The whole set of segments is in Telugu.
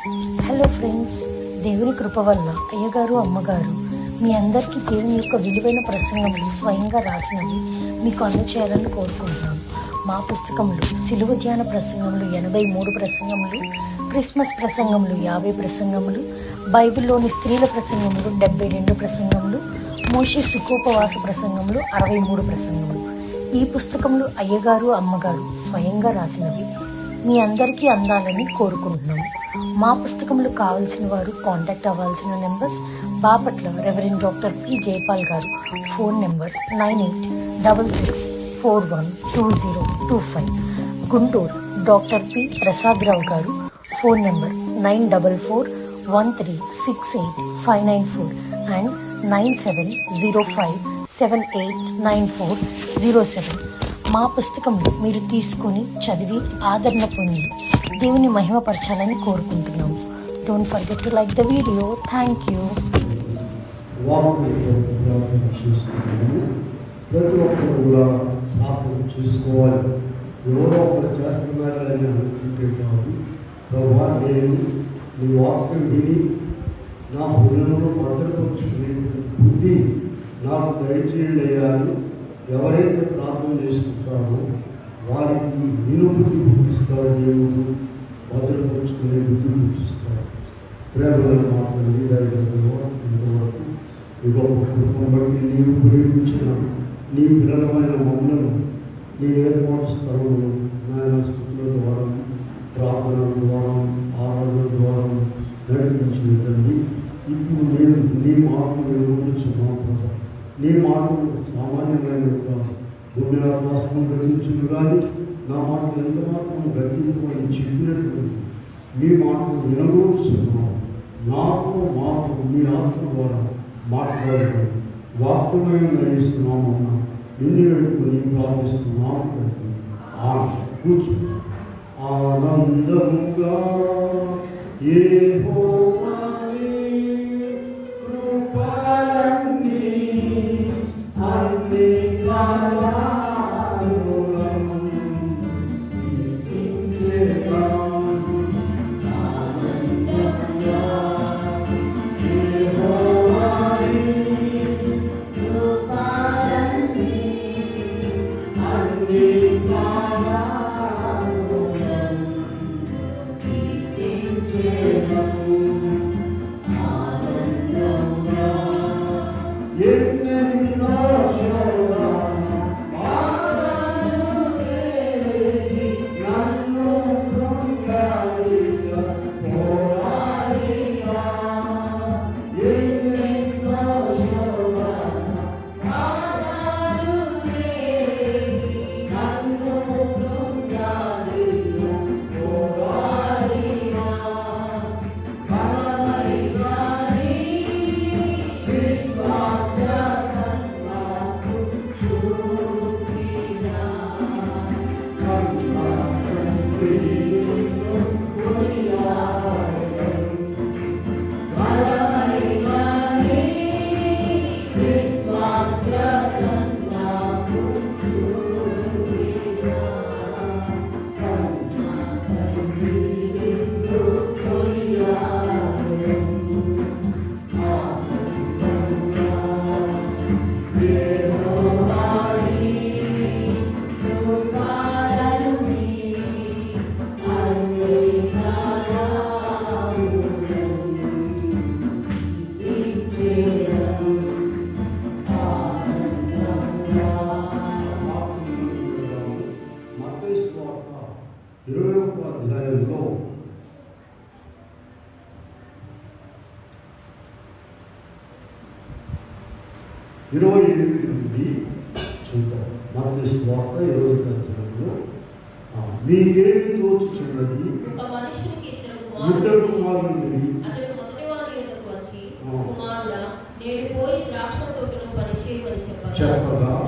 హలో ఫ్రెండ్స్, దేవుని కృప వల్ల అయ్యగారు అమ్మగారు మీ అందరికీ దేవుని యొక్క విలువైన ప్రసంగములు స్వయంగా రాసినవి మీకు అందచేయాలని కోరుకుంటున్నాం. మా పుస్తకంలో సిలువ ధ్యాన ప్రసంగములు 83 ప్రసంగములు, క్రిస్మస్ ప్రసంగములు 50 ప్రసంగములు, బైబిల్లోని స్త్రీల ప్రసంగములు 72 ప్రసంగములు, మోషే సుఖోపవాస ప్రసంగములు 63 ప్రసంగములు. ఈ పుస్తకములు అయ్యగారు అమ్మగారు స్వయంగా రాసినవి మీ అందరికీ అందాలని కోరుకుంటున్నాము. మా పుస్తకములు కావాల్సిన వారు కాంటాక్ట్ అవ్వాల్సిన numbers: Bapatla reverend doctor P Jayapal garu, phone number 9866412025. Guntur doctor P Prasad Rao garu, phone number 9413685994 and 9705789407. మా పుస్తకంలో మీరు తీసుకొని చదివి ఆదరణ పొంది దేవుని మహిమపరచాలని కోరుకుంటున్నాము. Don't forget to like the video. Thank you. ప్రతి ఒక్కరు కూడా ప్రార్థన చేసుకోవాలి. ఎవరో ఒకరు చేస్తున్నారని అనుకుంటే కాదు. ప్రభా, నేను నీ వాక్యం విని నా హృదయంలో భద్రపరుచుకునే బుద్ధి నాకు దయచేయండి అయ్యాను. ఎవరైతే ప్రార్థన చేసుకుంటారో వారికి వినుబుద్ధి పుట్టిస్తాడు దేవుడు, భద్రపరుచుకునే బుద్ధి పుట్టిస్తాడు. ప్రేమలను మాట్లాడి ఇంతవరకు ఈ గొప్ప కుటుంబం బట్టి నీవు ప్రేమించిన నీ పిల్లలమైన మమ్మలను నీ ఏర్పాటు స్థలంలో నాయన స్మృతుల ద్వారా, ప్రార్థనల ద్వారా, ఆరాధన ద్వారా నడిపించిన తండ్రి, ఇప్పుడు నేను నీ మార్పులు నిర్వహించున్నాను. నీ మాటలు సామాన్యమైన భూమి ఆకాశం గతించును కానీ నా మాటలు ఎంత మాత్రం గతింపు అని చెప్పినటువంటి మీ మాటలు వినగూరుస్తున్నాను. మాకు మీ ఆత్మ ద్వారా మాట్లాడడం వాక్యమైన నయిస్తున్నామన్న నిన్ను పెట్టుకుని ప్రార్థిస్తున్నాము. కూర్చు. ఆనందముగా యెహోవాని కృపలన్నీ అధ్యాయంలో 28 నుండి చూద్దాం. మత్తయి సువార్త 21వ అధ్యాయంలో మీకేమి తోచుచున్నది? ఒక మనుషునికి ఇద్దరు కుమారులు. అతడు మొదటి వారి యొద్దకు వచ్చి, కుమారుడా, నేడు పోయి ద్రాక్ష తోటలో పని చేయమని చెప్పగా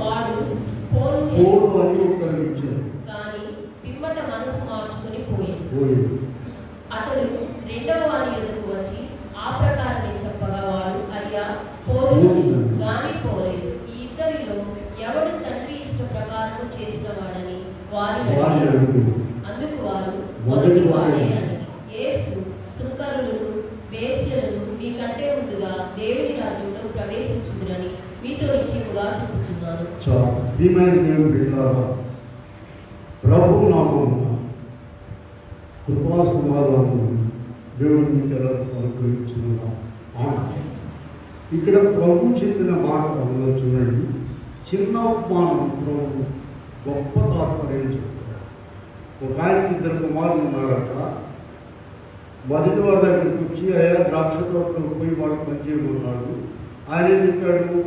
వాడు పోరు అని ఉత్తరించాడు. కానీ పిమ్మట మనసు మార్చుకుని పోయాడు. అతడు రెండవ వారి యొద్దకు వచ్చి ఆ ప్రకారమే చెప్పగా వాడు, అయ్యా, పోరు గాని పోలేదు. ఈ ఇద్దరిలో ఎవడు తండ్రి ఇష్ట ప్రకారం చేసిన వాడని వారిని అడిగారు. అందుకు వారు మొదటి వాడే అని. యేసు సుంకరులను వేశ్యలను మీకంటే ముందుగా దేవుని రాజ్యంలో ప్రవేశించుదురని మీతో నిశ్చయముగా చెప్పుచున్నాను. ప్రియమైన దేవుని బిడ్డలారా, ప్రభు నామమున కృపా సమాధానము దేవుడు మీకు ఎలా అనుగ్రహించున్నాం. ఇక్కడ ప్రభు చెప్పిన మాట చూడండి, చిన్న ఉపమానం ప్రభు గొప్ప తాత్పర్యం చెప్తారు. ఒక ఆయనకి 2 కుమారులు ఉన్నారట. మొదటి వారి దగ్గరికి వచ్చి అయ్యా ద్రాక్ష తోటలో పోయి వాడు పనిచేయమన్నాడు. ఆయన ఏం చెప్పాడు,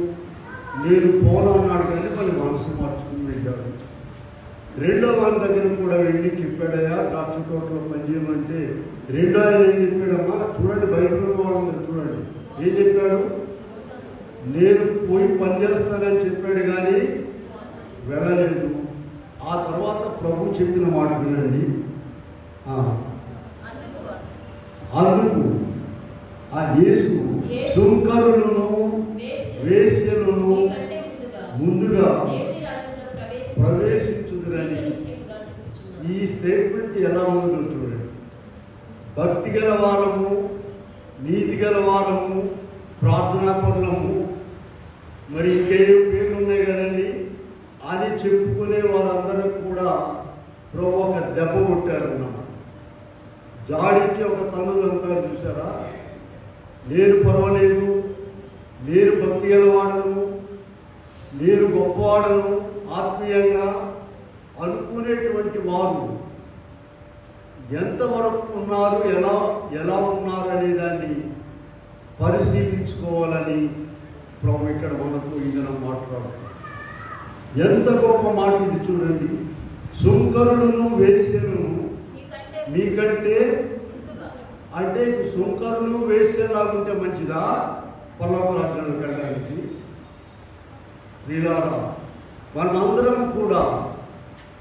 నేను పోను అన్నాడు, కానీ మళ్ళీ మనసు మార్చుకుని వెళ్ళాడు. రెండో వారి దగ్గర కూడా వెళ్ళి చెప్పాడయ్యా ద్రాక్ష తోటలో పనిచేయమంటే రెండో ఆయన ఏం చెప్పాడమ్మా, చూడండి బైబిల్ వాళ్ళందరూ చూడండి, ఏం చెప్పాడు, నేను పోయి పని చేస్తానని చెప్పాడు కానీ వెళ్ళలేదు. ఆ తర్వాత ప్రభు చెప్పిన మాట వినండి. అందుకు ఆ యేసు సుంకరులను వేశ్యలను ముందుగా ప్రవేశించుదురని. ఈ స్టేట్మెంట్ ఎలా ఉందో చూడండి. భక్తి గల వారము, నీతి గల వారము, ప్రార్థనాపరులము, మరి ఇంకేం పేర్లు ఉన్నాయి కదండి అని చెప్పుకునే వారందరూ కూడా ప్రభు ఒక దెబ్బ కొట్టారన్నమాట. జాడించి ఒక తనులంతా చూసారా, నేను పర్వాలేదు, నేను భక్తి గలవాడను, నేను గొప్పవాడను ఆత్మీయంగా అనుకునేటువంటి వారు ఎంతవరకు ఉన్నారు, ఎలా ఉన్నారు అనే దాన్ని పరిశీలించుకోవాలని ప్రభు ఇక్కడ మనకు ఇందులో మాట్లాడుతున్నారు. ఎంత గొప్ప మాట ఇది చూడండి. సుంకరులను వేశ్యలను మీకంటే, అంటే సుంకరులు వేశ్యలాగుంటే మంచిదా పరలోక రాజ్యానికి వెళ్ళడానికి? ప్రియులారా, మనమందరం కూడా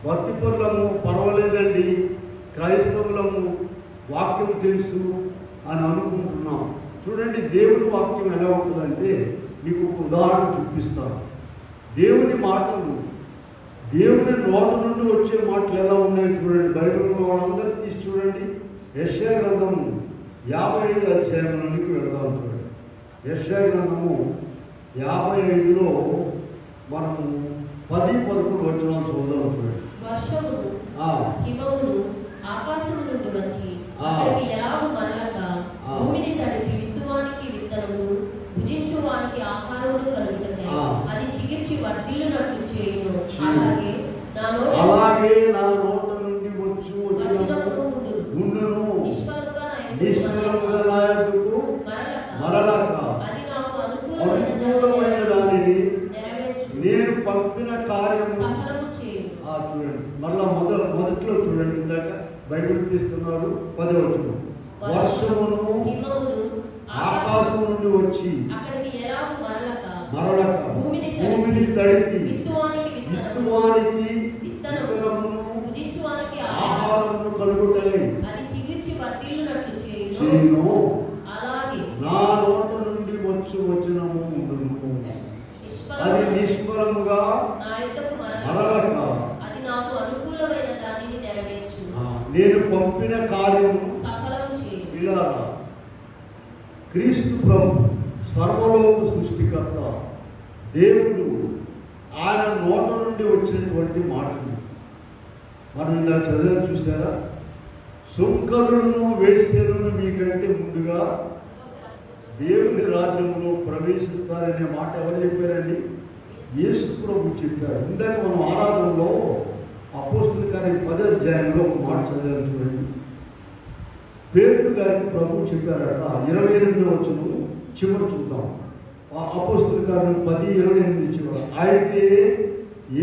భక్తి పరులము, పర్వాలేదండి, క్రైస్తవులము, వాక్యం తెలుసు అని అనుకుంటున్నాం. చూడండి దేవుని వాక్యం ఎలా ఉంటుందంటే మీకు ఒక ఉదాహరణ చూపిస్తాను. దేవుని మాటలు, దేవుని నోట నుండి వచ్చే మాటలు ఎలా ఉన్నాయో చూడండి. బైబిల్లో వాళ్ళందరూ తీసి చూడండి. యెషయా గ్రంథము 55 అధ్యాయంలోనికి వెళదాం. చూడండి, యెషయా గ్రంథము 55లో మనము 10-11 వచనాలు చూద్దాం. చూడండి, వర్షమును హిమమును ఆకాశము నుండి వచ్చి అక్కడికి ఎలాగూ మరలక భూమిని తడిపి విత్తువానికి విత్తనమును భుజించువానికి ఆహారమును కలుగుటకై అది చిగిర్చి వర్ధిల్లునట్లు చేయును. అలాగే నా నోట నుండి వచ్చినమును ఉండును, నిష్ఫలముగా నా యొద్దకు మరలక అది నాకు అనుకూలమైన దానిని నేను పంపిన కార్యము సఫలము చేయును. చూడండి, మరలా మొదట్లో చూడండి, ఇందాక బైబిల్ తీస్తున్నారు 10వ వచనం. వర్షమును ఆకాశం నుండి వచ్చి అక్కడికి ఎలాగూ మరలక భూమిని తడిపి విత్తువానికి విత్తనమును భుజించువానికి ఆహారమును కలుగుటకై అది చిగిర్చి వర్ధిల్లునట్లు చేయును. అలాగే నా నోట నుండి వచనము ఉండును, అది నిష్ఫలముగా నా యొద్దకు మరలక అది నాకు అనుకూలమైన దానిని నెరవేర్చు. నేను పంపిన కార్యము సఫలము చేయును. ఇలా క్రీస్తు ప్రభు సర్వలోక సృష్టికర్త దేవుడు, ఆయన నోట నుండి వచ్చినటువంటి మాటలు మనం ఇలా చదివి చూసారా. సుంకరులను వేశ్యలను మీకంటే ముందుగా దేవుని రాజ్యంలో ప్రవేశిస్తారనే మాట ఎవరు చెప్పారండి? యేసు ప్రభు చెప్పారు. ఇందాక మనం ఆరాధనలో అపోస్తలుల కార్యం 10వ అధ్యాయంలో ఒక మాట చదివారు. చూడండి, పేతురు గారికి ప్రభు చెప్పారట. 28వ వచనం చివరి చూద్దాం. అపోస్తలుల కార్యం 10:28 చివర, అయితే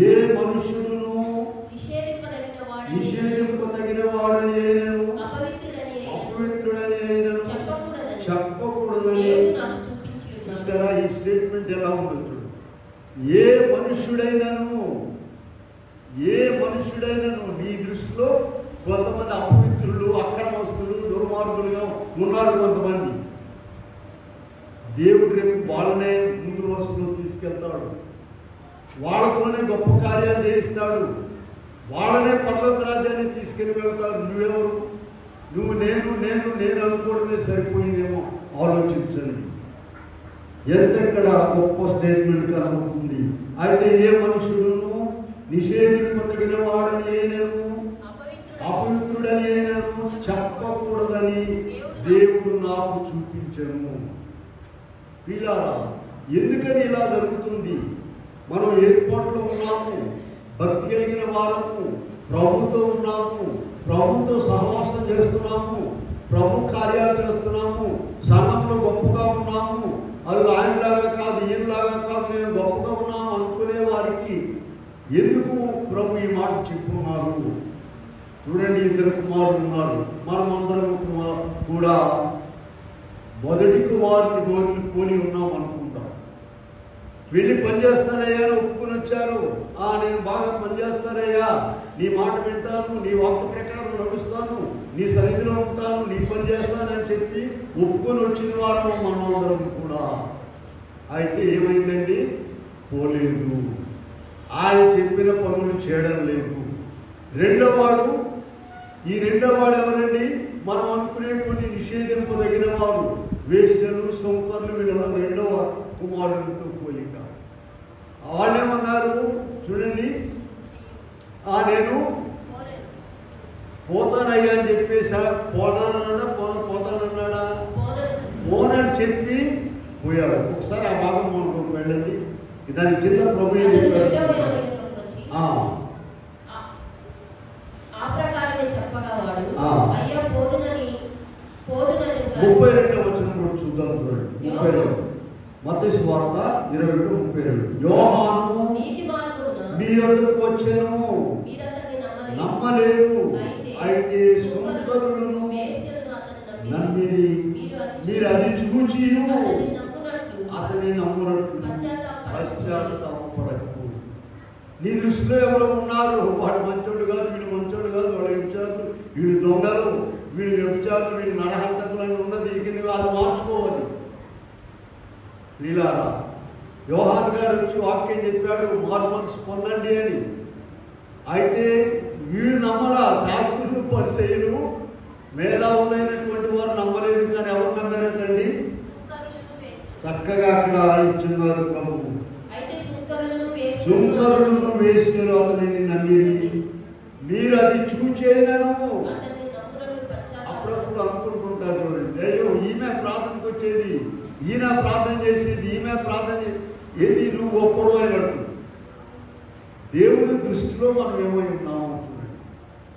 ఏ మనుషుడును నిషేధింపదగిన వాడని అయినను అపవిత్రుడని అయినను చెప్పకూడదని. చూస్తారా ఈ స్టేట్మెంట్ ఎలా ఉందో చూడండి. ఏ మనుషుడైనను నీ దృష్టిలో కొంతమంది అపవిత్రులు, అక్రమస్తులు, దుర్మార్గులుగా ఉన్నారు కొంతమంది. దేవుడు రేపు వాళ్ళనే ముందు వరుసలో తీసుకెళ్తాడు, వాళ్ళతోనే గొప్ప కార్యాలు చేయిస్తాడు, వాళ్ళనే పరలోక రాజ్యాన్ని తీసుకెళ్ళి వెళ్తాడు. నువ్వెవరు? నువ్వు నేను అనుకోవడమే సరిపోయిందేమో ఆలోచించండి. ఎంతెక్కడ గొప్ప స్టేట్మెంట్ కనబడుతుంది. అయితే ఏ మనుషులను నిషేధింపదగిన వాడని అయినను అపవిత్రుడని అయినను చెప్పకూడదని దేవుడు నాకు చూపించను. పిల్లారా, ఎందుకని ఇలా జరుగుతుంది? మనం ఏర్పాట్లో ఉన్నాము, భక్తి కలిగిన వారము, ప్రభుతో ఉన్నాము, ప్రభుతో సహవాసం చేస్తున్నాము, ప్రభు కార్యాలు చేస్తున్నాము, సంఘంలో గొప్పగా ఉన్నాము. అది ఆయనలాగా కాదు, ఈయనలాగా కాదు, నేను గొప్పగా ఉన్నాను అనుకునే వారికి ఎందుకు ప్రభు ఈ మాట చెప్పున్నారు? చూడండి, 2 కుమారులు ఉన్నారు. మనం అందరం కూడా మొదటి కుమారుని పోలి ఉన్నాం అనుకుంటాం. వెళ్ళి పనిచేస్తానయ్యా అని ఒప్పుకొని వచ్చారు. నేను బాగా పనిచేస్తానయ్యా, నీ మాట వింటాను, నీ వాక్య ప్రకారం నడుస్తాను, నీ సన్నిధిలో ఉంటాను, నీ పని చేస్తానని చెప్పి ఒప్పుకొని వచ్చిన వారు మనం అందరం కూడా. అయితే ఏమైందండి? పోలేదు. ఆయన చెప్పిన పనులు చేయడం లేదు. ఈ రెండో వాడు ఎవరండి? మనం అనుకునే కొన్ని నిషేధింపదగిన వారు, వేశ్యలు, సొంకర్లు, వీళ్ళెవరు? రెండవ కుమారులతో పోలిక. వాళ్ళేమన్నారు చూడండి, నేను పోతానయ్యా అని చెప్పేసా. పోతానన్నాడా? పోనని చెప్పి పోయాడు. ఒకసారి ఆ భాగం మనం వెళ్ళండి. దాని కింద ప్రభు ఏం చెప్పాడు? ఆ ప్రకారమే చెప్పగా వాడు, అయ్యా 32వ వచనం కూడా చూద్దాం. చూడండి, 32 మత్తయి సువార్త 22:32. యోహాను మీ వద్దకు వచ్చెను, నమ్మలేదు. అయితే సుంకరులను నమ్మిరి. మీరు అది చూచి అతని నమ్మునట్లు పశ్చాత్తాపపడకు. నీ దృష్టిలో ఎవరు ఉన్నారు? వాడు మంచోడు కాదు, వీడు మంచోడు కాదు, వాడు వ్యభిచారులు, వీడు దొంగలు, వీడు వ్యభిచారులు, వీడు నరహంతకులు అని ఉన్నది. ఇక నువ్వు అది మార్చుకోవాలి. వీళ్ళారా, యోహాను గారు వచ్చి వాక్యం చెప్పాడు, మారు మనసు పొందండి అని. అయితే వీడు నమ్మలా. శాస్త్రులు, పరిసయ్యులు, మేధావులైనటువంటి వారు నమ్మలేదు. కానీ ఎవరు నమ్మారటండి? చక్కగా అక్కడ ఇచ్చున్నారు ప్రభు. సుంకరులను వేశ్యలు అతనిని నమ్మిరి. మీరు అది చూచేయనను. అప్పుడప్పుడు అనుకుంటుంటారు చూడండి, అయ్యో ఈమె ప్రార్థనకు వచ్చేది, ఈయన ప్రార్థన చేసేది, ఈమె ప్రార్థన ఏది, నువ్వు గొప్పడు అయినట్టు. దేవుని దృష్టిలో మనం ఏమై ఉన్నాము చూడండి.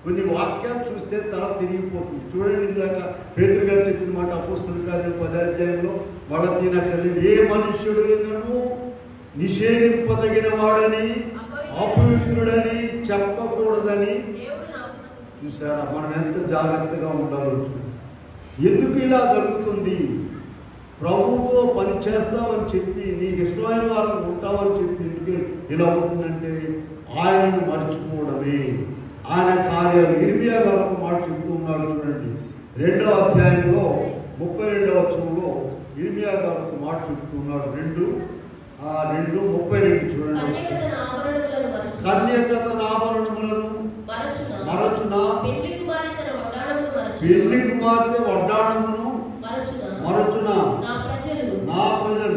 కొన్ని వాక్యాలు చూస్తే తల తిరిగిపోతుంది. చూడండి, ఇందాక పేతురు గారు చెప్పిన మాట అపోస్తలుల కార్యం 10వ అధ్యాయంలో, వాళ్ళ తినకల్లి ఏ మనుష్యుడైనను నిషేధింపదగిన వాడని, అపవిత్రుడని చెప్పకూడదని. చూసారా, మనం ఎంత జాగ్రత్తగా ఉండాలో. ఎందుకు ఇలా జరుగుతుంది? ప్రభువుతో పని చేస్తామని చెప్పి, నీకు ఇష్టమైన వారికి ఉంటామని చెప్పి ఎందుకు ఇలా ఉంటుందంటే ఆయనను మర్చిపోవడమే. ఆయన కార్యాలు ఇర్మియా గారు ఒక మాట చెప్తూ ఉన్నాడు చూడండి. 2వ అధ్యాయంలో 32వ వచనంలో ఇర్మియా గారు ఒక మాట చెప్తున్నాడు. 2:32 చూడండి. కన్యక తన ఆభరణములను మరచున, పెండ్లి కుమార్తె వడ్డాణమును మరచున, నా ప్రజలు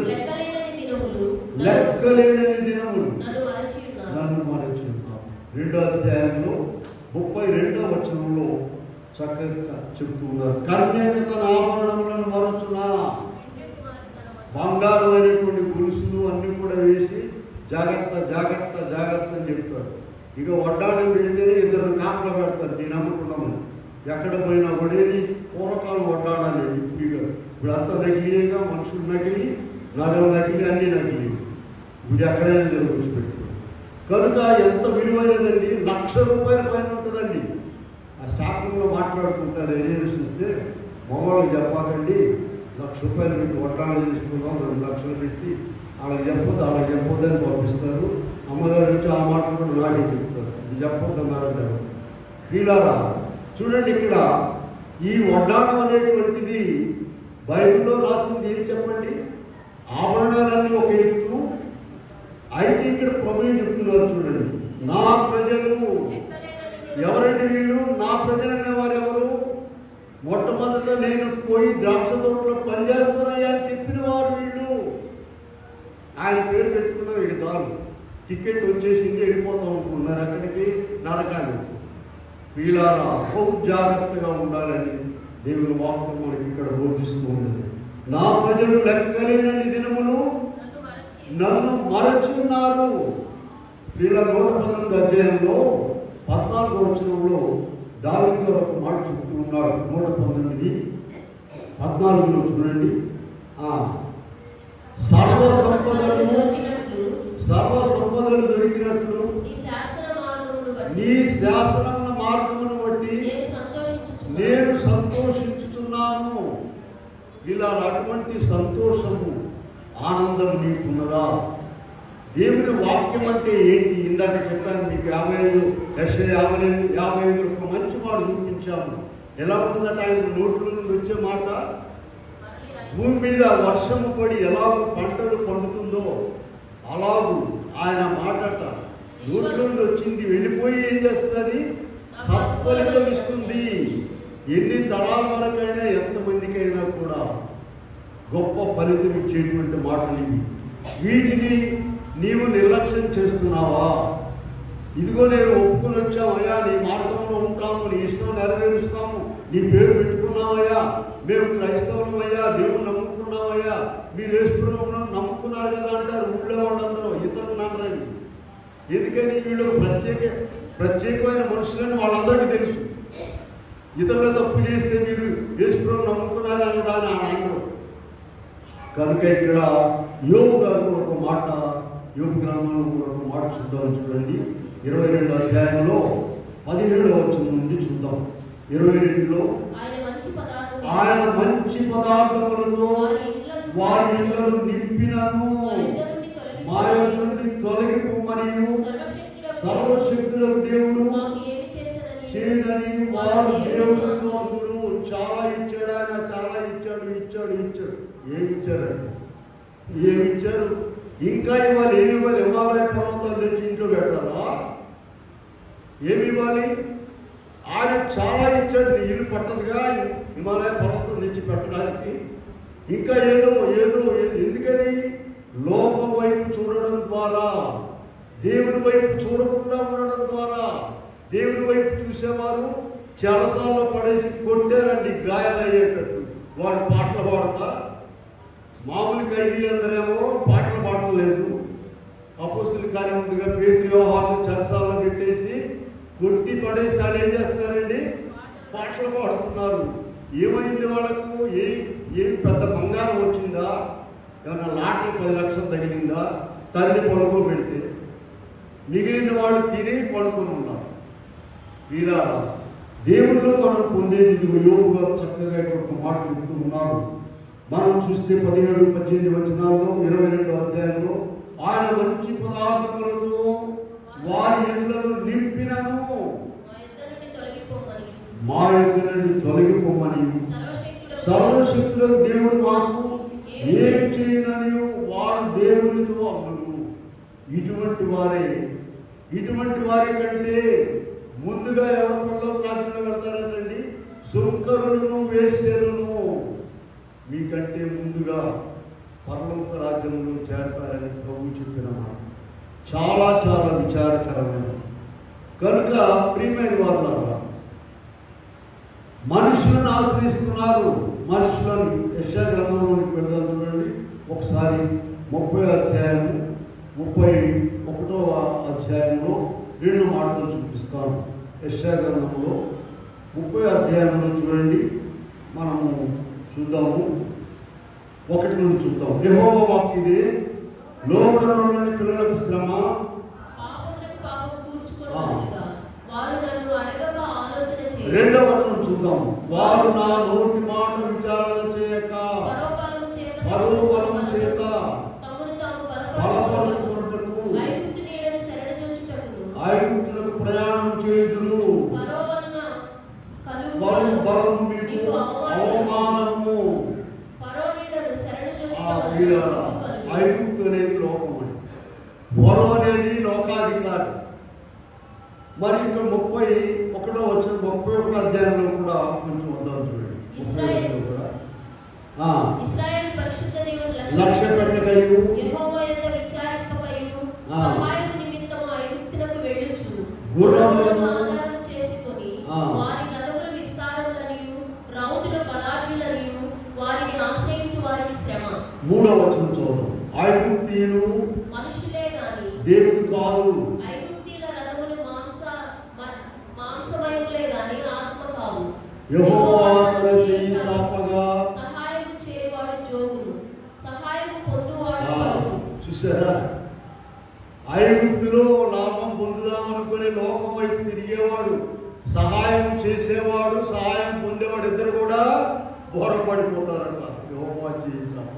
లెక్కలేనన్ని దినములు నన్ను మరచున్నారు. 2వ అధ్యాయంలో 32వ వచనంలో చక్కగా చెప్తున్నారు. కన్యక తన ఆభరణములను మరచున, బంగారం అయినటువంటి గొలుసులు అన్నీ కూడా వేసి జాగ్రత్త జాగ్రత్త జాగ్రత్త అని చెప్తాడు. ఇక వడ్డాణం పెడితేనే ఇద్దరు కాపలా పెడతారు, నేను నమ్ముకున్నామని. ఎక్కడ పోయినా పడేది పూర్వకాలం వడ్డాడాలి. ఇప్పుడు అంతా నకిలీగా, మనుషులు నకిలీ, నగలు నకిలీ, అన్నీ నకిలీ. ఇప్పుడు ఎక్కడైనా తిరగొచ్చి పెట్టుకోండి. కనుక ఎంత విలువైనదండి, ₹1,00,000 పైన ఉంటుందండి. ఆ స్టాఫ్లో మాట్లాడుకుంటారు, ఏరియా చూస్తే మగవాళ్ళకి చెప్పకండి, ₹1,00,000 పెట్టి వడ్డాణం తీసుకుందాం, 2 లక్షలు పెట్టి వాళ్ళకి చెప్పొద్దు అని పంపిస్తారు. అమ్మగారు వచ్చి ఆ మాటలు కూడా నాకే చెప్తారు, ఇది చెప్పొద్దు అన్నారంటే. వీళ్ళారా చూడండి, ఇక్కడ ఈ వడ్డాణం అనేటువంటిది బైబిల్లో రాసింది ఏం చెప్పండి? ఆభరణాలన్నీ ఒక ఎత్తు. అయితే ఇక్కడ ప్రభు ఏం చెప్తున్నారు చూడండి, నా ప్రజలు. ఎవరండి వీళ్ళు? నా ప్రజలు అనేవారు ఎవరు? మొట్టమొదట నేను పోయి ద్రాక్ష తోటలో పనిచేస్తానయ్యా అని చెప్పిన వారు వీళ్ళు. ఆయన పేరు పెట్టుకున్నా వీళ్ళు చాలు, టికెట్ వచ్చేసింది వెళ్ళిపోతాం అనుకుంటున్నారు అక్కడికి, నరకానికి. వీళ్ళారా బహు జాగ్రత్తగా ఉండాలని దేవుని వాక్యం మనకి ఇక్కడ బోధిస్తూ ఉన్నది. నా ప్రజలు లెక్కలేనన్ని దినములు నన్ను మరచున్నారు. వీళ్ళ 119 అధ్యాయంలో 14వ వచనంలో దావీదు గారు ఒక మాట చెప్తూ ఉన్నాడు. 119:14 చూడండి. సర్వ సంపదలు దొరికినట్లు నీ శాసనముల మార్గమును బట్టి నేను సంతోషించుచున్నాను. ఇలా అటువంటి సంతోషము ఆనందం నీకున్నదా? దేవుని వాక్యం అంటే ఏంటి? ఇందాక చెప్పాను మీకు 55 ఒక మంచి మాట చూపించాము. ఎలా ఉంటుందట ఆయన నోట్ల నుండి వచ్చే మాట? భూమి మీద వర్షము పడి ఎలాగో పంటలు పండుతుందో అలాగూ ఆయన మాటట నోట్ల నుండి వచ్చింది వెళ్ళిపోయి ఏం చేస్తుంది? సత్ఫలితం ఇస్తుంది. ఎన్ని తరాల వరకైనా ఎంతమందికైనా కూడా గొప్ప ఫలితం ఇచ్చేటువంటి మాటలు ఇవి. వీటిని నీవు నిర్లక్ష్యం చేస్తున్నావా? ఇదిగో నేను ఒప్పుకొని వచ్చామయ్యా, నీ మార్గంలో ఉంటాము, నీ ఇష్టం నెరవేరుస్తాము, నీ పేరు పెట్టుకున్నామయ్యా, మేము క్రైస్తవులమయ్యా, దేవుని నమ్ముకున్నామయ్యా, మీరు యేసుప్రభువును నమ్ముకున్నారు కదా అంటారు ఊళ్ళో వాళ్ళందరూ, ఇతరులు అనరండి. ఎందుకని? వీళ్ళు ప్రత్యేకమైన మనుషులని వాళ్ళందరికీ తెలుసు. ఇతరుల తప్పు చేస్తే మీరు యేసుప్రభువును నమ్ముకున్నారు అనే దాన్ని ఆనందం. కనుక ఇక్కడ యోబు గారు కూడా ఒక మాట, యోబు గ్రంథంలో కూడా ఒక మాట చూద్దాం. చూడండి 22వ అధ్యాయంలో 17వ వచనం నుండి చూద్దాం. 22లో ఆయన మంచి పదార్థములతో వారి ఇళ్లను నింపినను, మా యొద్ద నుండి తొలగిపోమని సర్వశక్తులకు దేవుడు చేయనని వారు దేవుడితో అందురు. చాలా ఇచ్చాడు ఆయన, చాలా ఇచ్చాడు. ఏమిచ్చారు? ఇంకా ఇవ్వాలి. ఏమి ఇవ్వాలి? హిమాలయ పర్వతాలు తెచ్చి ఇంట్లో పెట్టాలా? ఏమి ఇవ్వాలి? ఆయన చాలా ఇచ్చాడు. ఇల్లు పట్టదుగా హిమాలయ పర్వతం తెచ్చి పెట్టడానికి. ఇంకా ఏదో ఎందుకని? లోకం వైపు చూడడం ద్వారా, దేవుని వైపు చూడకుండా ఉండడం ద్వారా. దేవుని వైపు చూసేవారు చెరసాల్లో పడేసి కొట్టారండి గాయాలయ్యేటట్టు. వాడు పాటలు పాడతా, మామూలు ఖైదీలందరేమో పాటలు పాడలేదు. అపోస్తుల కార్యం ఉందిగా, పేతురు యోహాను చెరసాల్లో పెట్టేసి కొట్టి పడేసి వాళ్ళు ఏం చేస్తున్నారండి? పాటలు పాడుతున్నారు. ఏమైంది వాళ్ళకు? ఏమి పెద్ద బంగారం వచ్చిందా? ఏమన్నా లాటరీ 10 లక్షలు తగిలిందా? తల్లి పడుకోబెడితే మిగిలిన వాళ్ళు తిని పడుకొని ఉన్నారు. ఇలా దేవుళ్ళు మనం పొందేది ఇదిగో. యోబు గారు చక్కగా ఇక్కడ ఒక మాట చెప్తూ ఉన్నారు. మనం చూస్తే 17-18 వచనాల్లో 22వ అధ్యాయంలో ఆయన మంచి పదార్థములతో వారి ఇళ్లను నింపినను, మా యొద్ద నుండి తొలగిపోమని సర్వశక్తులకు దేవుడు మాకు ఏం చేయనని వారు దేవునితో అందరు. ఇటువంటి వారి కంటే ముందుగా ఎవరి పనులకు రాజ్యంలో వెళ్తారంటండి? సుంకరులను, వేశ్యలను మీకంటే ముందుగా పరలోక రాజ్యంలో చేరతారని ప్రభు చెప్పిన మాట చాలా చాలా విచారకరమైన. కనుక ప్రియమైన వారులారా, మనుషులను ఆశ్రయిస్తున్నారు. మనుషులను యెషయా గ్రంథంలోనికి వెళ్దాం. చూడండి ఒకసారి 30వ అధ్యాయం 31వ అధ్యాయంలో 2 మాటలు చూపిస్తాను. యెషయా గ్రంథంలో 30వ అధ్యాయంలో చూడండి, మనము చూద్దాము. 1 నుండి చూద్దాం. యెహోవా వాక్కు ఇదే, లోబడని పిల్లలకు శ్రమ, రెండవ వచనం చూద్దాం. వారు నా నోటి మాట విచారణ చేయక పరోబలము చేత బలపరుచుకొనుటకు ఐగుప్తులకు ప్రయాణం చేయుదురు. బలము మీకు అవమానము. ఐగుప్తు అనేది లోకం అండి, ఫరో అనేది లోకాధికారి. మరి ఇక్కడ 31వ అధ్యాయంలో కూడా కొంచెం వద్దాం చూడండి. ఇశ్రాయేలు కూడా ఇశ్రాయేలు పరిశుద్ధ దేవుని లక్ష్య పెట్టకయు యెహోవా యందు విచారింపకయు సహాయము నిమిత్తము ఐగుప్తునకు వెళ్ళుచు గుర్రములను ఆధారము చేసుకొని వారి రథముల విస్తారములనియు రౌతుల బలాఢ్యులనియు వారిని ఆశ్రయించు వారికి శ్రమ. 3వ వచనం చూద్దాం. ఐగుప్తీయులు మనుషులే గాని దేవుడు కాదు. ఐగుప్తీయుల రథములు మాంసమయములే గాని ఆత్మ కావు. యెహోవా చేయి చాపగా సహాయము చేయవాడు జోగులు, సహాయము పొందువాడు బలులు. చూసారా, ఐగుప్తులో లాభం పొందుదామనుకుని లోకం వైపు తిరిగేవాడు, సహాయం చేసేవాడు, సహాయం పొందేవాడు ఇద్దరు కూడా బోర్ల పడిపోతారట. యెహోవా చేయి చాప.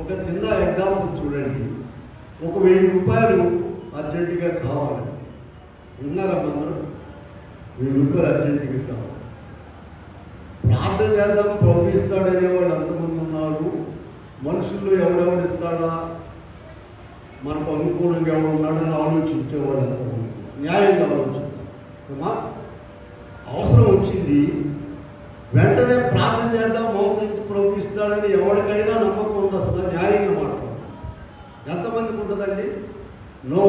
ఒక చిన్న ఎగ్జాంపుల్ చూడండి. ఒక 1000 రూపాయలు అర్జెంటుగా కావాలి. ఉన్నారా అందరూ? 1000 రూపాయలు అర్జెంటుగా కావాలి. ప్రార్థన చేద్దాం ప్రభు ఇస్తాడనే వాళ్ళు ఎంతమంది ఉన్నారు? మనుషుల్లో ఎవడెవడు ఇస్తాడా, మనకు అనుకూలంగా ఎవడు ఉన్నాడని ఆలోచించేవాడు ఎంతమంది? న్యాయంగా ఆలోచిస్తాం. అవసరం వచ్చింది, వెంటనే ప్రార్థన చేద్దాం మోకరించి ప్రభు ఇస్తాడని ఎవరికైనా నమ్మకం ఉంది? అసలు న్యాయంగా మాట్లాడు ఎంతమందికి ఉంటుందండి? నో.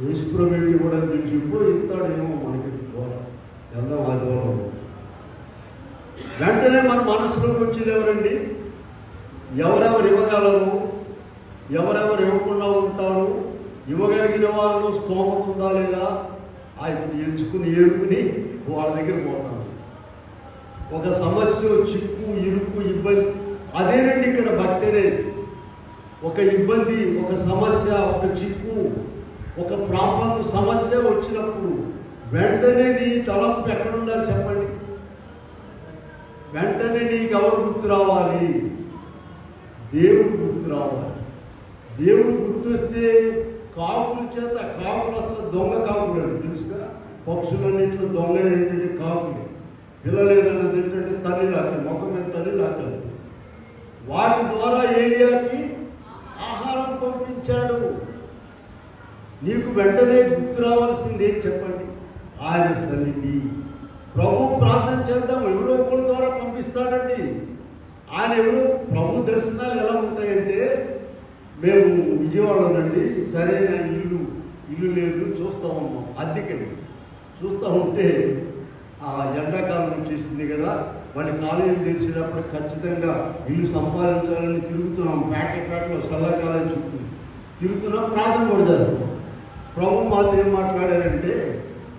యేసుప్రభు కూడా మీకు ఇప్పుడు ఇస్తాడేమో మనకి వెళ్దాం ఆదివారం. వెంటనే మన మనసులోకి వచ్చేది ఎవరండి? ఎవరెవరు ఇవ్వగలరు, ఎవరెవరు ఇవ్వకుండా ఉంటారు, ఇవ్వగలిగిన వాళ్ళు స్తోమత ఉందా లేదా ఎంచుకుని ఏరుకుని వాళ్ళ దగ్గర పోతారు. ఒక సమస్య, చిక్కు, ఇరుకు, ఇబ్బంది అదేనండి ఇక్కడ భక్తి అనేది. ఒక ఇబ్బంది, ఒక సమస్య, ఒక చిక్కు, ఒక ప్రాబ్లం, సమస్య వచ్చినప్పుడు వెంటనే నీ తలంపు ఎక్కడుండాలి చెప్పండి? వెంటనే నీకు ఎవరు గుర్తు రావాలి? దేవుడు గుర్తు రావాలి. దేవుడు గుర్తొస్తే కాకుల చేత, కాకులు అసలు దొంగ కాకులు అండి తెలుసుగా. పక్షులన్నింటిలో దొంగ ఏంటంటే కాకులు. పిల్లలు ఏదన్నా ఏంటంటే తల్లిలాక, ముఖం మీద తల్లిలాక. వాటి ద్వారా ఏలియాకి ఆహారం పంపించాడు. నీకు వెంటనే గుర్తు రావాల్సింది ఏంటి చెప్పండి? ఆయన సన్నిధి. ప్రభు ప్రార్థన చేద్దాం, ఎవరో ఒకరి ద్వారా పంపిస్తాడండి. ఆయన ఎవరు? ప్రభు దర్శనాలు ఎలా ఉంటాయంటే, మేము విజయవాడలోనండి సరైన ఇల్లు లేదు చూస్తూ ఉన్నాం, అద్దెకండి. చూస్తూ ఉంటే ఆ ఎండాకాలం వచ్చేసింది కదా, వాళ్ళ కాలేజీలు తెరిచేటప్పుడు ఖచ్చితంగా ఇల్లు సంపాదించాలని తిరుగుతున్నాం. పేటలో చల్లకాలం చుట్టూ తిరుగుతున్నాం, ప్రార్థన కూడా చేస్తున్నాం. ప్రభు మాతో ఏం మాట్లాడారంటే,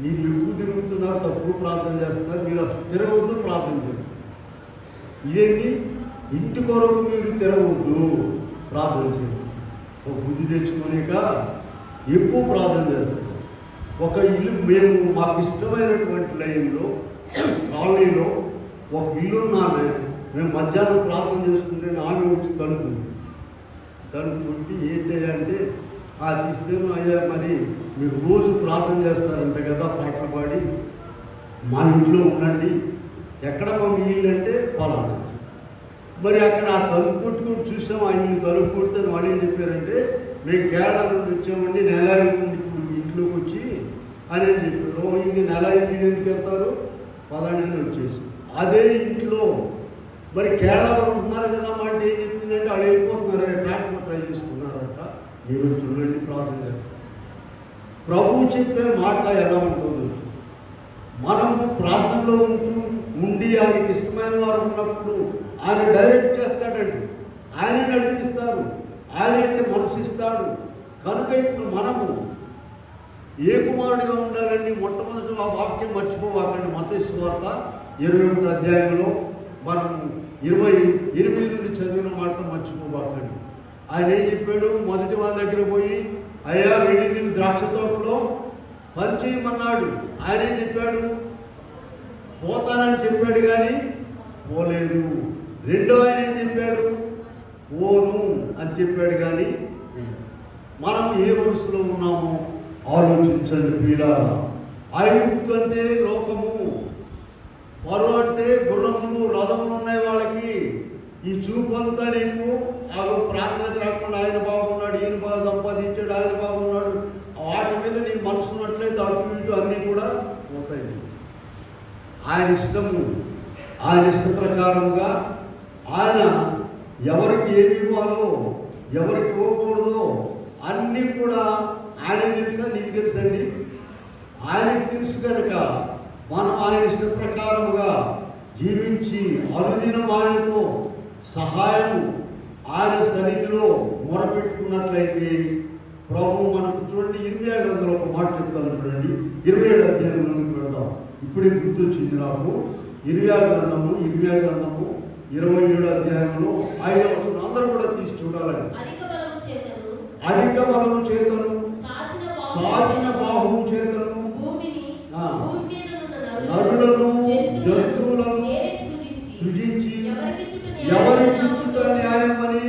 మీరు ఎక్కువ తిరుగుతున్నారు, తక్కువ ప్రార్థన చేస్తున్నారు, మీరు అసలు తిరగవద్దు, ప్రార్థన చేయండి. ఇదేంటి? ఇంటి కొరకు మీరు తిరగవద్దు, ప్రార్థన చేయండి. ఒక బుద్ధి తెచ్చుకోలేక ఎక్కువ ప్రార్థన చేస్తాం. ఒక ఇల్లు, మేము మాకు ఇష్టమైనటువంటి లైన్లో కాలనీలో ఒక ఇల్లు ఉన్నామే. మేము మధ్యాహ్నం ప్రార్థన చేసుకుంటే ఆమె వచ్చి తలుపు కొట్టి ఏంటి అంటే, తీస్తేను అయ్యా మరి మీరు రోజు ప్రార్థన చేస్తారంట కదా పాటలు పాడి, మా ఇంట్లో ఉండండి. ఎక్కడ మీ ఇల్లు అంటే పలానా. మరి అక్కడ ఆ తలుపు కొట్టుకొని చూసాం, ఆ ఇల్లు తలుపు కొడితే వాళ్ళు ఏం చెప్పారంటే, మేము కేరళ నుండి వచ్చామండి, నెల అవుతుంది ఇప్పుడు ఇంట్లోకి వచ్చి అని చెప్పారు. ఇంక నెల ఇంటికి ఎందుకు వెళ్తారు? పలానా అని వచ్చేసి అదే ఇంట్లో మరి కేరళలో ఉంటున్నారు కదా అంటే ఏం చెప్పిందంటే, వాళ్ళు వెళ్ళిపోతున్నారు, ట్రాక్టర్ ట్రై చేసుకున్నారట. మీరు చూడండి ప్రార్థన చేస్తారు. ప్రభువు చెప్పే మాట ఎలా ఉంటుందో, మనము ప్రార్థనలో ఉండి ఆయనకి ఇష్టమైన వారు ఉన్నప్పుడు ఆయన డైరెక్ట్ చేస్తాడండి, ఆయనే నడిపిస్తారు, ఆయన అంటే మనసిస్తాడు. కనుక ఇప్పుడు మనము ఏ కుమారుడిగా ఉండాలండి? మొట్టమొదటి ఆ వాక్యం మర్చిపోవాకండి. మత్తయి సువార్త 21వ అధ్యాయంలో మనం 28 నుండి చదివిన మాట మర్చిపోవాకండి. ఆయన ఏం చెప్పాడు? మొదటి వాళ్ళ దగ్గర పోయి, అయ్యా వెళ్ళి నేను ద్రాక్ష తోటలో పని చేయమన్నాడు. ఆయన ఏం చెప్పాడు? పోతానని చెప్పాడు కానీ పోలేదు. రెండో ఆయన ఏం చెప్పాడు? పోను అని చెప్పాడు కానీ. మనం ఏ వరుసలో ఉన్నామో ఆలోచించండి ప్రియులారా. ఐగుప్తు అంటే లోకము, పరో అంటే గుర్రములు, రథములు ఉన్నాయి వాళ్ళకి. ఈ చూపు అంతా నీకు ప్రార్థన కాకుండా ఆయన బాగున్నాడు, ఈయన బాగా సంపాదించాడు, ఆయన బాగున్నాడు, వాటి మీద నీ మనసు ఉన్నట్లయితే అటు ఇటు అన్నీ కూడా పోతాయి. ఆయన ఇష్టము, ఆయన ఇష్ట ప్రకారముగా ఆయన ఎవరికి ఏమి ఇవ్వాలో, ఎవరికి ఇవ్వకూడదో అన్నీ కూడా ఆయన తెలుసా? నీకు తెలుసండి. ఆయనకు తెలుసు కనుక మనం ఆయన ఇష్ట ప్రకారముగా జీవించి అనుదినం ఆయనతో సహాయం ఆయన సన్నిధిలో మొరపెట్టుకున్నట్లయితే ప్రభు మనకు చూడండి 26 గ్రంథంలో ఒక మాట చెప్తాను చూడండి. 27 అధ్యాయంలోకి వెళదాం. ఇప్పుడే గుర్తొచ్చింది నాకు. 26 గ్రంథము 27 అధ్యాయంలో 5వ వచనం అందరూ కూడా తీసి చూడాలని. అధిక బలము చేతను చాచిన బాహువు చేతను నరులను జంతువులను సృజించి ఎవరికిచ్చుట న్యాయమని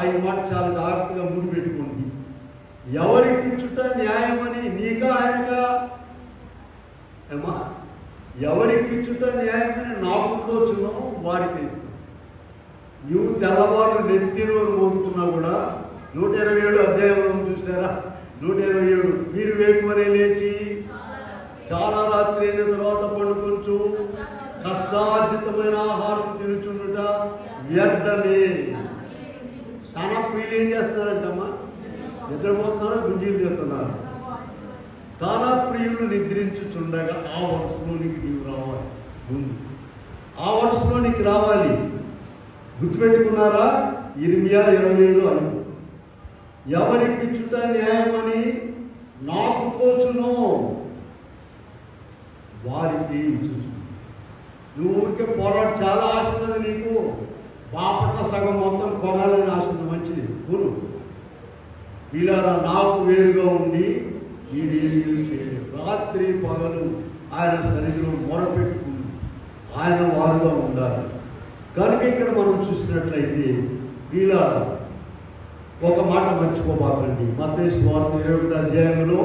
ఈ మాట చాలా జాగ్రత్తగా ముందు పెట్టుకోండి. ఎవరికిచ్చుట న్యాయమని, నీకా ఆయనకా? ఏమా, ఎవరికిచ్చుట న్యాయమని నాకు తోచును వారికి ఇస్తాను. నువ్వు తెల్లవారు నెత్తిలో మోదుకున్నా కూడా 127 అధ్యాయంలో చూసారా? 127 మీరు వేకువనే లేచి చాలా రాత్రి అయిన తర్వాత పండుకొంచు కష్టార్జితమైన ఆహారం తినుచుండుట వ్యర్థమే. తన ప్రియులు ఏం చేస్తున్నారంటమ్మా? నిద్రపోతున్నారు, గుంజీలు చేస్తున్నారు. తన ప్రియులు నిద్రించుచుండగా ఆ వరుసలోనికి నీవు రావాలి. ముందు ఆ వరుసలోనికి రావాలి. గుర్తుపెట్టుకున్నారా? 27 అని ఎవరికిచ్చుట న్యాయమని నాకు తోచును వారికి ఇచ్చుచు. నువ్వు ఊరికే పోరాడు. చాలా ఆశ ఉన్నది నీకు. బాపట్ల సగం మొత్తం కొనాలని ఆశ ఉంది. మంచిది కొను. వీళ్ళారా నాకు వేరుగా ఉండి మీరేమీ చేయలేదు. రాత్రి పగలు ఆయన సన్నిధిలో మొరపెట్టుకుని ఆయన వారుగా ఉండాలి. కనుక ఇక్కడ మనం చూసినట్లయితే వీళ్ళారా ఒక మాట మర్చిపోబాకండి. మత్తయి సువార్త 21 అధ్యాయంలో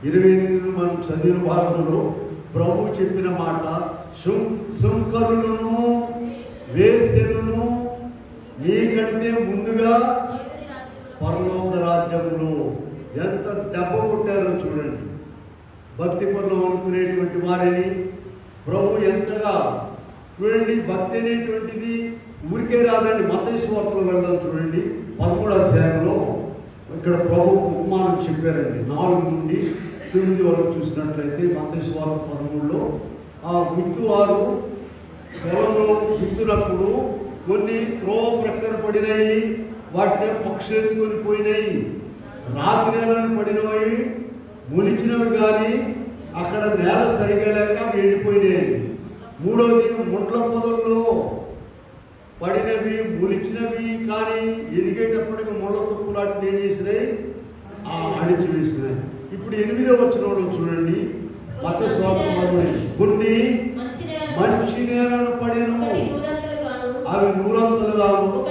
28 మనం చదివిన భాగంలో ప్రభు చెప్పిన మాట, సుంకరులను వేశ్యలను నీకంటే ముందుగా పరలోక రాజ్యములో ఎంత దెబ్బ కొట్టారో చూడండి. భక్తి పనులు అనుకునేటువంటి వారిని ప్రభు ఎంతగా చూడండి. భక్తి అనేటువంటిది ఊరికే రాదండి. మత్తయి సువార్తలో వెళ్దాం చూడండి. 13వ అధ్యాయంలో ఇక్కడ ప్రభు ఉపమానం చెప్పారండి. 4 నుండి 9 వరకు చూసినట్లయితే మత్తయి సువార్త 13లో ఆ విత్తువారు పొలంలో విత్తునప్పుడు కొన్ని త్రోవ ప్రక్కన పడినాయి, వాటిని పక్షులు ఎత్తుకొని పోయినాయి. రాతి నేలను పడినవి, మొలిచినవి కానీ అక్కడ నేల సరిగా లేక ఎండిపోయినాయి. 3వది ముట్ల పొదల్లో పడినవి, మొలిచినవి కానీ ఎదిగేటప్పటికి ముళ్ళ తుప్పులాంటివి ఏం చేసినాయి? అడిచి వేసినాయి. ఇప్పుడు 8వ వచనంలో చూడండి. మత్తయి సువార్త 13 కొన్ని మంచి నేలను పడిను, అవి 100 30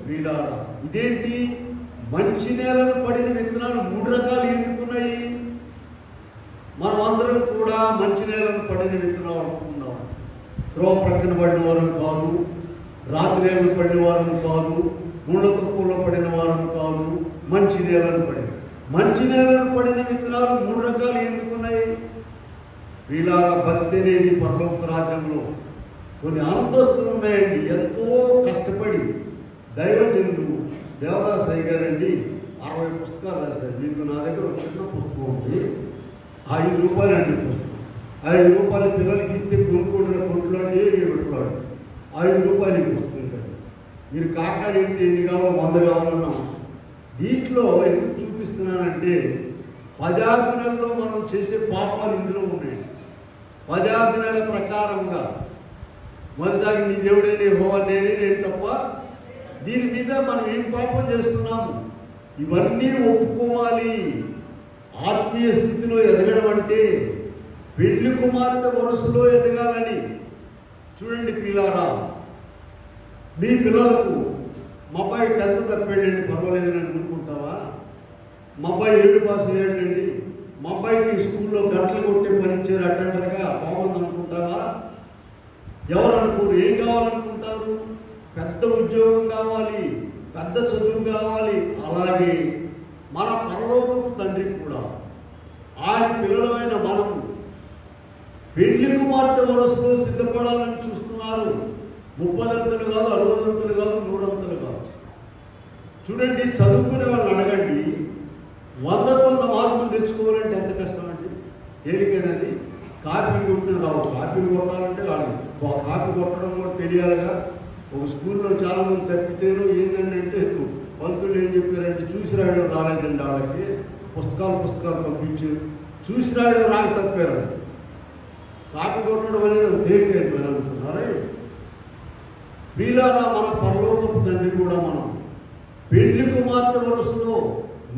వీళ్ళారా. ఇదేంటి? మంచి నేలను పడిన విత్తనాలు 3 రకాలు ఎందుకున్నాయి? మనం అందరం కూడా మంచి నేలను పడిన విత్తనాలు అనుకుంటున్నాం. త్రోవ ప్రక్కన పడిన వారం కాదు, రాతి నేలను పడిన వారం కాదు, ముళ్ళ తుప్పుల్లో పడిన వారం కాదు, మంచి నేలను పడిన. మంచి నేలను పడిన విత్తనాలు 3 రకాలు ఎందుకున్నాయి? వీళ్ళ భక్తి అనేది పరలోక రాజ్యంలో కొన్ని అంతస్తులు ఉన్నాయండి. ఎంతో కష్టపడి దైవజనులు దేవదాస్ అయ్య గారండి 60 పుస్తకాలు రాశారు. మీకు నా దగ్గర ఒక చిన్న పుస్తకం ఉంది, 5 రూపాయలు అండి పుస్తకం. 5 రూపాయలు పిల్లలకి ఇచ్చే కొనుక్కుంటున్న కొట్లో ఏమి పెట్టుకోవాలి. 5 రూపాయలు ఈ పుస్తకం కదా. మీరు కాకాలు ఎత్తే ఎన్ని కావాలో 100 కావాలన్నా. దీంట్లో ఎందుకు చూపిస్తున్నానంటే 10 ఆజ్ఞలలో మనం చేసే పాపాలు ఇందులో ఉన్నాయి. 10 ఆజ్ఞల ప్రకారంగా మొదటిదాకా నీ దేవుడే యెహోవా నేనే నేను తప్ప దీని మీద మనం ఏం పాపం చేస్తున్నాము ఇవన్నీ ఒప్పుకోవాలి. ఆత్మీయ స్థితిలో ఎదగడం అంటే పెళ్లి కుమార్తె వరుసలో ఎదగాలని. చూడండి పిల్లారా, మీ పిల్లలకు మా అబ్బాయి 10th తప్పాడండి పర్వాలేదని అనుకుంటావా? మా అబ్బాయి 7 పాస్ అయ్యాడండి, మా అబ్బాయికి స్కూల్లో గంటలు కొట్టే పని ఇచ్చారు అటెండర్గా, బాగుంది అనుకుంటావా? ఎవరు అనుకోరు. ఏం కావాలనుకుంటారు? పెద్ద ఉద్యోగం కావాలి, పెద్ద చదువు కావాలి. అలాగే మన పరలోకపు తండ్రి కూడా ఆయన పిల్లలమైన మనం పెళ్లి కుమార్తె వరసలో సిద్ధపడాలని చూస్తున్నారు. 30 కాదు, 60 కాదు, 100 కాదు. చూడండి, చదువుకునే వాళ్ళని అడగండి, 100 మార్కులు తెచ్చుకోవాలంటే ఎంత కష్టం అండి. దేనికైనాది కాపీలు కొట్టిన రావు. కాపీలు కొట్టాలంటే వాళ్ళు కాపీ కొట్టడం కూడా తెలియాలిగా. ఒక స్కూల్లో చాలామంది తప్పితేను ఏంటంటే పంతులు ఏం చెప్పారంటే చూసి రాయడం రాలేదండి వాళ్ళకి, పుస్తకాలు పంపించారు, చూసి రాయడం రాక తప్పారు. కాపీ కొట్టడం అనేది తేలికైపోయారు అనుకున్నారే. వీళ్ళారా మన పరలోకపు తండ్రి కూడా మనం పెళ్లి కుమార్తె వరసలో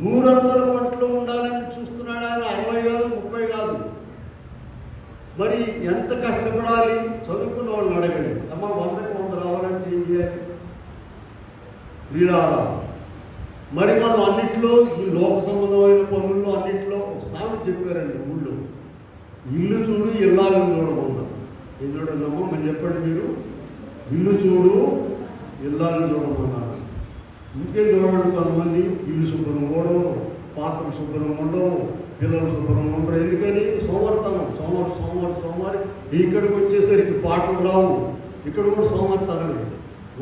100 పంటలు ఉండాలని చూస్తున్నాడు. ఆయన 60 కాదు, 30 కాదు. మరి ఎంత కష్టపడాలి? చదువుకున్న వాళ్ళని అడగండి. అమ్మ 100కి 100 రావాలంటే ఏం చేయాలి? వీళ్ళారా మరి మనం అన్నిట్లో ఈ లోక సంబంధమైన పనుల్లో అన్నిట్లో ఒక సామెత చెప్పారండి ఊళ్ళో, ఇల్లు చూడు ఇల్లాలను చూడమన్నా. ఏం చూడండమ్మా మీరు చెప్పండి, మీరు ఇల్లు చూడు ఇల్లాలను చూడమన్నారు. ఇంకేం చూడండి, కొంతమంది ఇల్లు శుభ్రం ఉండవు, పాత్రలు శుభ్రం ఉండవు, పిల్లలు శుభ్రం ఉండరు. ఎందుకని? సోమరితనం. సోమవారి ఇక్కడికి వచ్చేసరికి పాటలు రావు, ఇక్కడ కూడా సోమరితనమే.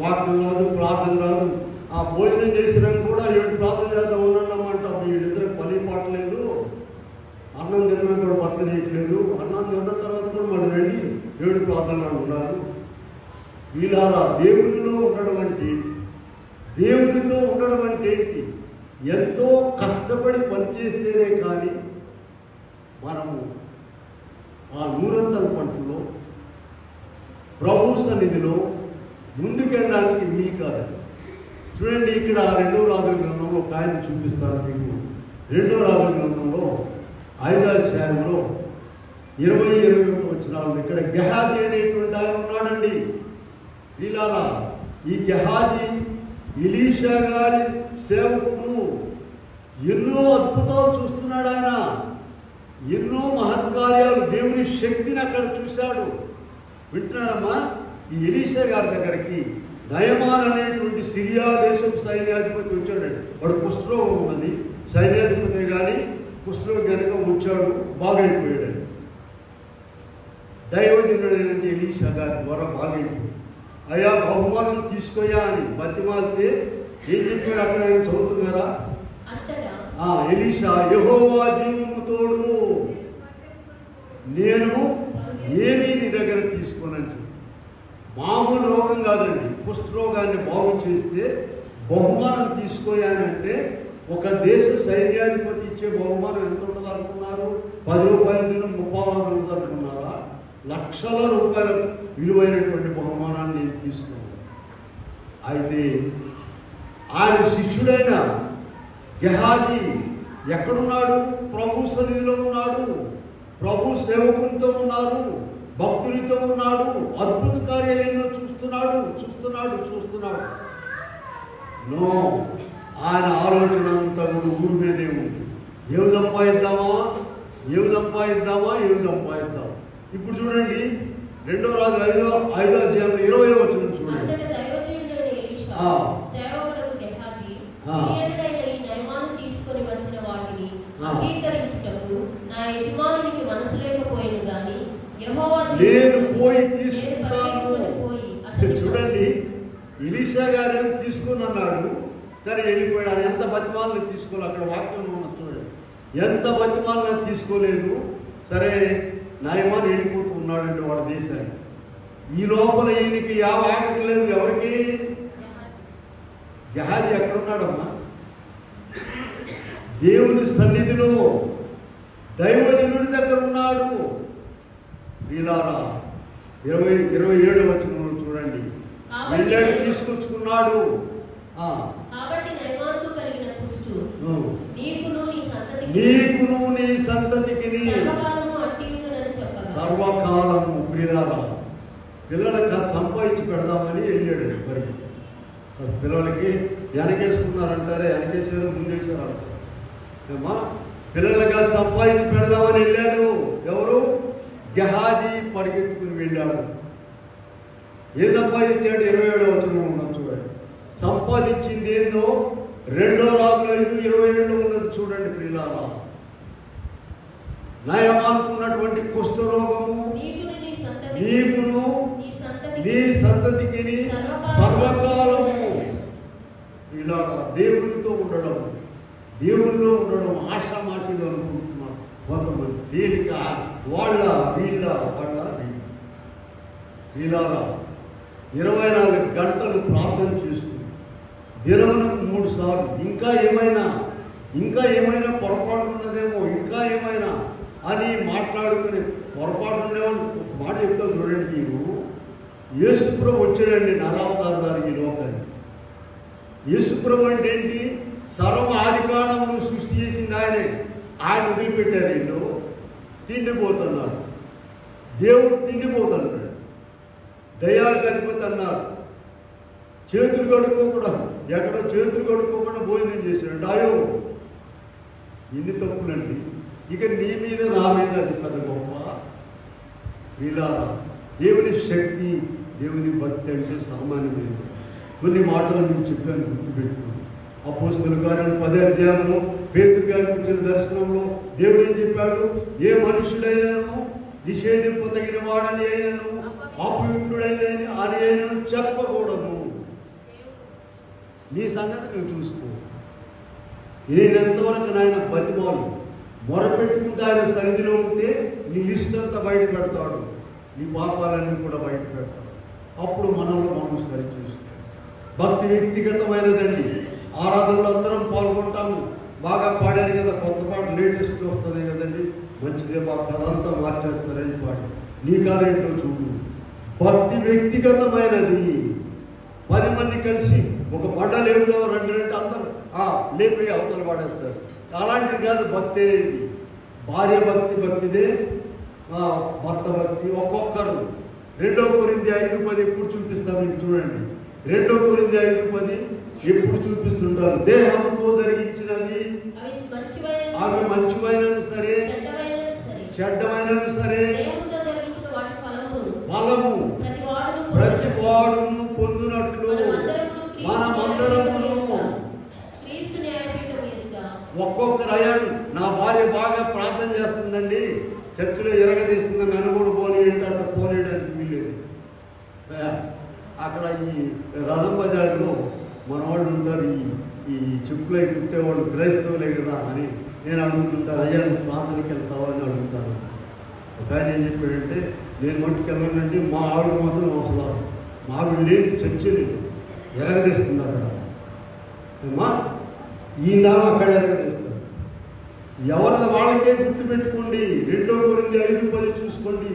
వాక్యం రాదు, ప్రార్థన రాదు. ఆ భోజనం చేసినాక కూడా 7 ప్రార్థన చేద్దాం ఉన్నామంట. వీళ్ళిద్దరికి పని పాట లేదు. అన్నం తిన్నాక కూడా బట్టలు తీయట్లేదు. అన్నం తిన్న తర్వాత కూడా మనం రండి 7 ప్రార్థనలు ఉన్నారు. వీళ్ళారా దేవునిలో ఉండడం అంటే, దేవునితో ఉండడం అంటే ఏంటి? ఎంతో కష్టపడి పనిచేస్తేనే కానీ మనము ఆ 100 పంటలో ప్రభు సన్నిధిలో ముందుకెళ్ళడానికి వీలు కాదు. చూడండి, ఇక్కడ 2వ రాజుల గ్రంథంలో ఒక ఆయన చూపిస్తారు మీకు. 2వ రాజుల గ్రంథంలో 5వ అధ్యాయంలో 20-21 వచనాలు ఇక్కడ గెహాజీ అనేటువంటి ఆయన ఉన్నాడండి. వీళ్ళారా ఈ గెహాజీ ఎలీషా గారి సేవకుడు. ఎన్నో అద్భుతాలు చూస్తున్నాడు ఆయన, ఎన్నో మహత్కార్యాలు, దేవుని శక్తిని అక్కడ చూశాడు. వింటున్నారమ్మా? ఈ ఎలీషా గారి దగ్గరికి నయమాన్ అనేటువంటి సిరియా దేశం సైన్యాధిపతి వచ్చాడండి. వాడు కుష్ఠరోగం ఉన్నది, సైన్యాధిపతి కానీ కుష్ఠరోగం కనుక వచ్చాడు, బాగైపోయాడండి. దైవజనుడైనటువంటి ఎలీషా గారి ద్వారా బాగైపోయాడు. అయ్యా బహుమానం తీసుకోయా అని బతిమాలితే ఏం చెప్పారు అక్కడ? ఆయన చదువుతున్నారా? ఎలీషా యెహోవా జీవము తోడు, నేను ఏమీ నీ దగ్గర తీసుకోనని చెప్పి. మామూలు రోగం కాదండి, కుష్ఠరోగాన్ని బాగు చేస్తే బహుమానం తీసుకోయానంటే ఒక దేశ సైన్యాధిపతి ఇచ్చే బహుమానం ఎంత ఉంటుంది అనుకున్నారు? 10 రూపాయలు తిన 30 ఉంటుంది అనుకున్నారా? లక్షల రూపాయల విలువైనటువంటి బహుమానాన్ని నేను తీసుకున్నాను. అయితే ఆయన శిష్యుడైన గెహాజీ ఎక్కడున్నాడు? ప్రభు సన్నిధిలో ఉన్నాడు, ప్రభు సేవకునితో ఉన్నారు, భక్తునితో ఉన్నాడు, అద్భుత కార్యాలు ఎన్నో చూస్తున్నాడు. నో, ఆయన ఆలోచన అంతా కూడా ఊరి మీదే ఉంది. ఏం సంపాదిద్దామా. ఇప్పుడు చూడండి 2వ రాజు 5వ అధ్యాయంలో 20వ వచనం చూడండి. నేను పోయి తీసుకుంటాను. చూడండి, ఎలీషా గారు తీసుకుని అన్నాడు, సరే వెళ్ళిపోయాడు. ఆయన ఎంత బతిమాలను తీసుకోలేదు, అక్కడ వాక్యం ఉన్నది చూడండి. ఎంత బతిమాలను తీసుకోలేదు. సరే నయమాన్ వెళ్ళిపోతూ ఉన్నాడండి వాళ్ళ దేశానికి. ఈ లోపల ఈయనకి ఆగట్లేదు. ఎవరికి? గెహాజీ ఎక్కడున్నాడమ్మా? దేవుని సన్నిధిలో దైవజనుడి దగ్గర ఉన్నాడు. వీళ్ళారా 27వ వచనంలో చూడండి, వెళ్ళాడు, తీసుకొచ్చుకున్నాడు. నీకును నీ సంతతికి సర్వకాలము. వీళ్ళారా పిల్లలకి సంపాదించి పెడదామని వెళ్ళాడు. మరి పిల్లలకి వెనకేసుకున్నారంటారే, వెనకేసారు ముందేసారు అంటారు. పిల్లలకి సంపాదించి పెడదామని వెళ్ళాడు. ఎవరు? గెహాజీ పరిగెత్తుకుని వెళ్ళాడు. ఏం సంపాదించాడు? 27వ వచనంలో ఉన్నాం చూడండి. సంపాదించింది ఏందో 2 రాజులు 5:27 ఉన్నది చూడండి ప్రియులారా. నయమానుకున్నటువంటి కుష్ఠరోగము నీకును నీ సంతతికి సర్వకాలము. ఇలాగా దేవునితో ఉండడం, దేవుల్లో ఉండడం ఆషామాషిగా అనుకుంటున్నారు కొంతమంది. తేలిక వీళ్ళ 24 గంటలు ప్రార్థన చేసుకుని దినమునకు 3 సార్లు ఇంకా ఏమైనా పొరపాటు ఉన్నదేమో, ఇంకా ఏమైనా అని మాట్లాడుకుని పొరపాటు ఉండేవాళ్ళు. ఒక మాట చెప్తాను చూడండి. మీరు యేసుప్రభు వచ్చాడండి నరావతారదారు ఈ లోకాన్ని. యేసుప్రభు అంటే ఏంటి? సర్వ ఆదికాండమును సృష్టి చేసింది ఆయనే. ఆయన వదిలిపెట్టారు. వీళ్ళు తిండిపోతున్నారు. దేవుడు తిండిపోతున్నాడు. దయాలకు అధిపతి అన్నారు. చేతులు కడుక్కోకుండా ఎక్కడో చేతులు కడుక్కోకుండా భోజనం చేశాడు. అయ్యో ఇన్ని తప్పులండి. ఇక నీ మీద నా మీద అది పెద్ద గొప్ప. ఇలా దేవుని శక్తి, దేవుని భక్తి అంటే సామాన్యమైన. కొన్ని మాటలు నేను చెప్పాను, గుర్తుపెట్టుకుని. అపోస్తలుల కార్యాలు 10వ అధ్యాయంలో పేతురు గారికి వచ్చిన దర్శనంలో దేవుడు ఏం చెప్పాడు? ఏ మనుషుడైనాను నిషేధింపదగిన వాడని అయినను అపవిత్రుడైన అని అయినను చెప్పకూడదు. నీ సంగతి నువ్వు చూసుకో. నేనెంతవరకు నాయన బతిమాలు మొరపెట్టుకుంటే ఆయన సన్నిధిలో ఉంటే నీ లిస్ట్ అంతా బయట పెడతాడు, నీ పాపాలన్నీ కూడా బయట పెడతాడు. అప్పుడు మనలో మనం సరి చూసుకో. భక్తి వ్యక్తిగతమైనదండి. ఆరాధనలో అందరం పాల్గొంటాము. బాగా పాడారు కదా, కొత్త పాట లేటెస్ట్గా వస్తున్నాయి కదండి, మంచిదే. బాగా కథంతా మార్చేస్తారని పాడి నీ కథ ఏంటో చూడు. భక్తి వ్యక్తిగతమైనది. 10 మంది కలిసి ఒక బండ లేపుదాం రండి అంటే అందరూ లేపి అవతల పాడేస్తారు. అలాంటిది కాదు భక్తి అనేది. భార్య భక్తిదే, భర్త భక్తి. ఒక్కొక్కరు 2 కొరింథీ 5:10 ఎప్పుడు చూపిస్తాం మీకు చూడండి. 2 కొరింథీ 5:10 ఎప్పుడు చూపిస్తుంటారు? దేహముతో జరిగించినవి అవి మంచివైనను సరే చెడ్డమైనను సరే ఫలము ప్రతి వాడును పొందునట్లు మనమందరమును. ఒక్కొక్కరు అయ్యాడు. నా భార్య బాగా ప్రార్థన చేస్తుందండి, చర్చిలో ఎరగదీస్తుందని నన్ను కూడా పోనీయంటే పోనీయడానికి వీల్లేదు. అక్కడ ఈ రథం బజార్లో మన వాళ్ళు ఉంటారు, ఈ చెప్పులై కుట్టేవాళ్ళు క్రైస్తవులే కదా అని నేను అడుగుతుంటాను. అయ్యా నువ్వు ప్రార్థనకి వెళ్తావా అని అడుగుతాను. ఒక ఆయన ఏం చెప్పాడంటే, నేను మట్టుకు వెళ్ళానండి, మా ఆవిడ మాత్రం అసలు మా ఆవిడ లేదు, చర్చి లేదు, ఎరగదీస్తుంది అక్కడ. అమ్మా ఈయన అక్కడ ఎరగదీస్తారు. ఎవరిది వాళ్ళకే గుర్తుపెట్టుకోండి. 2 కొరింథీ 5:10 చూసుకోండి.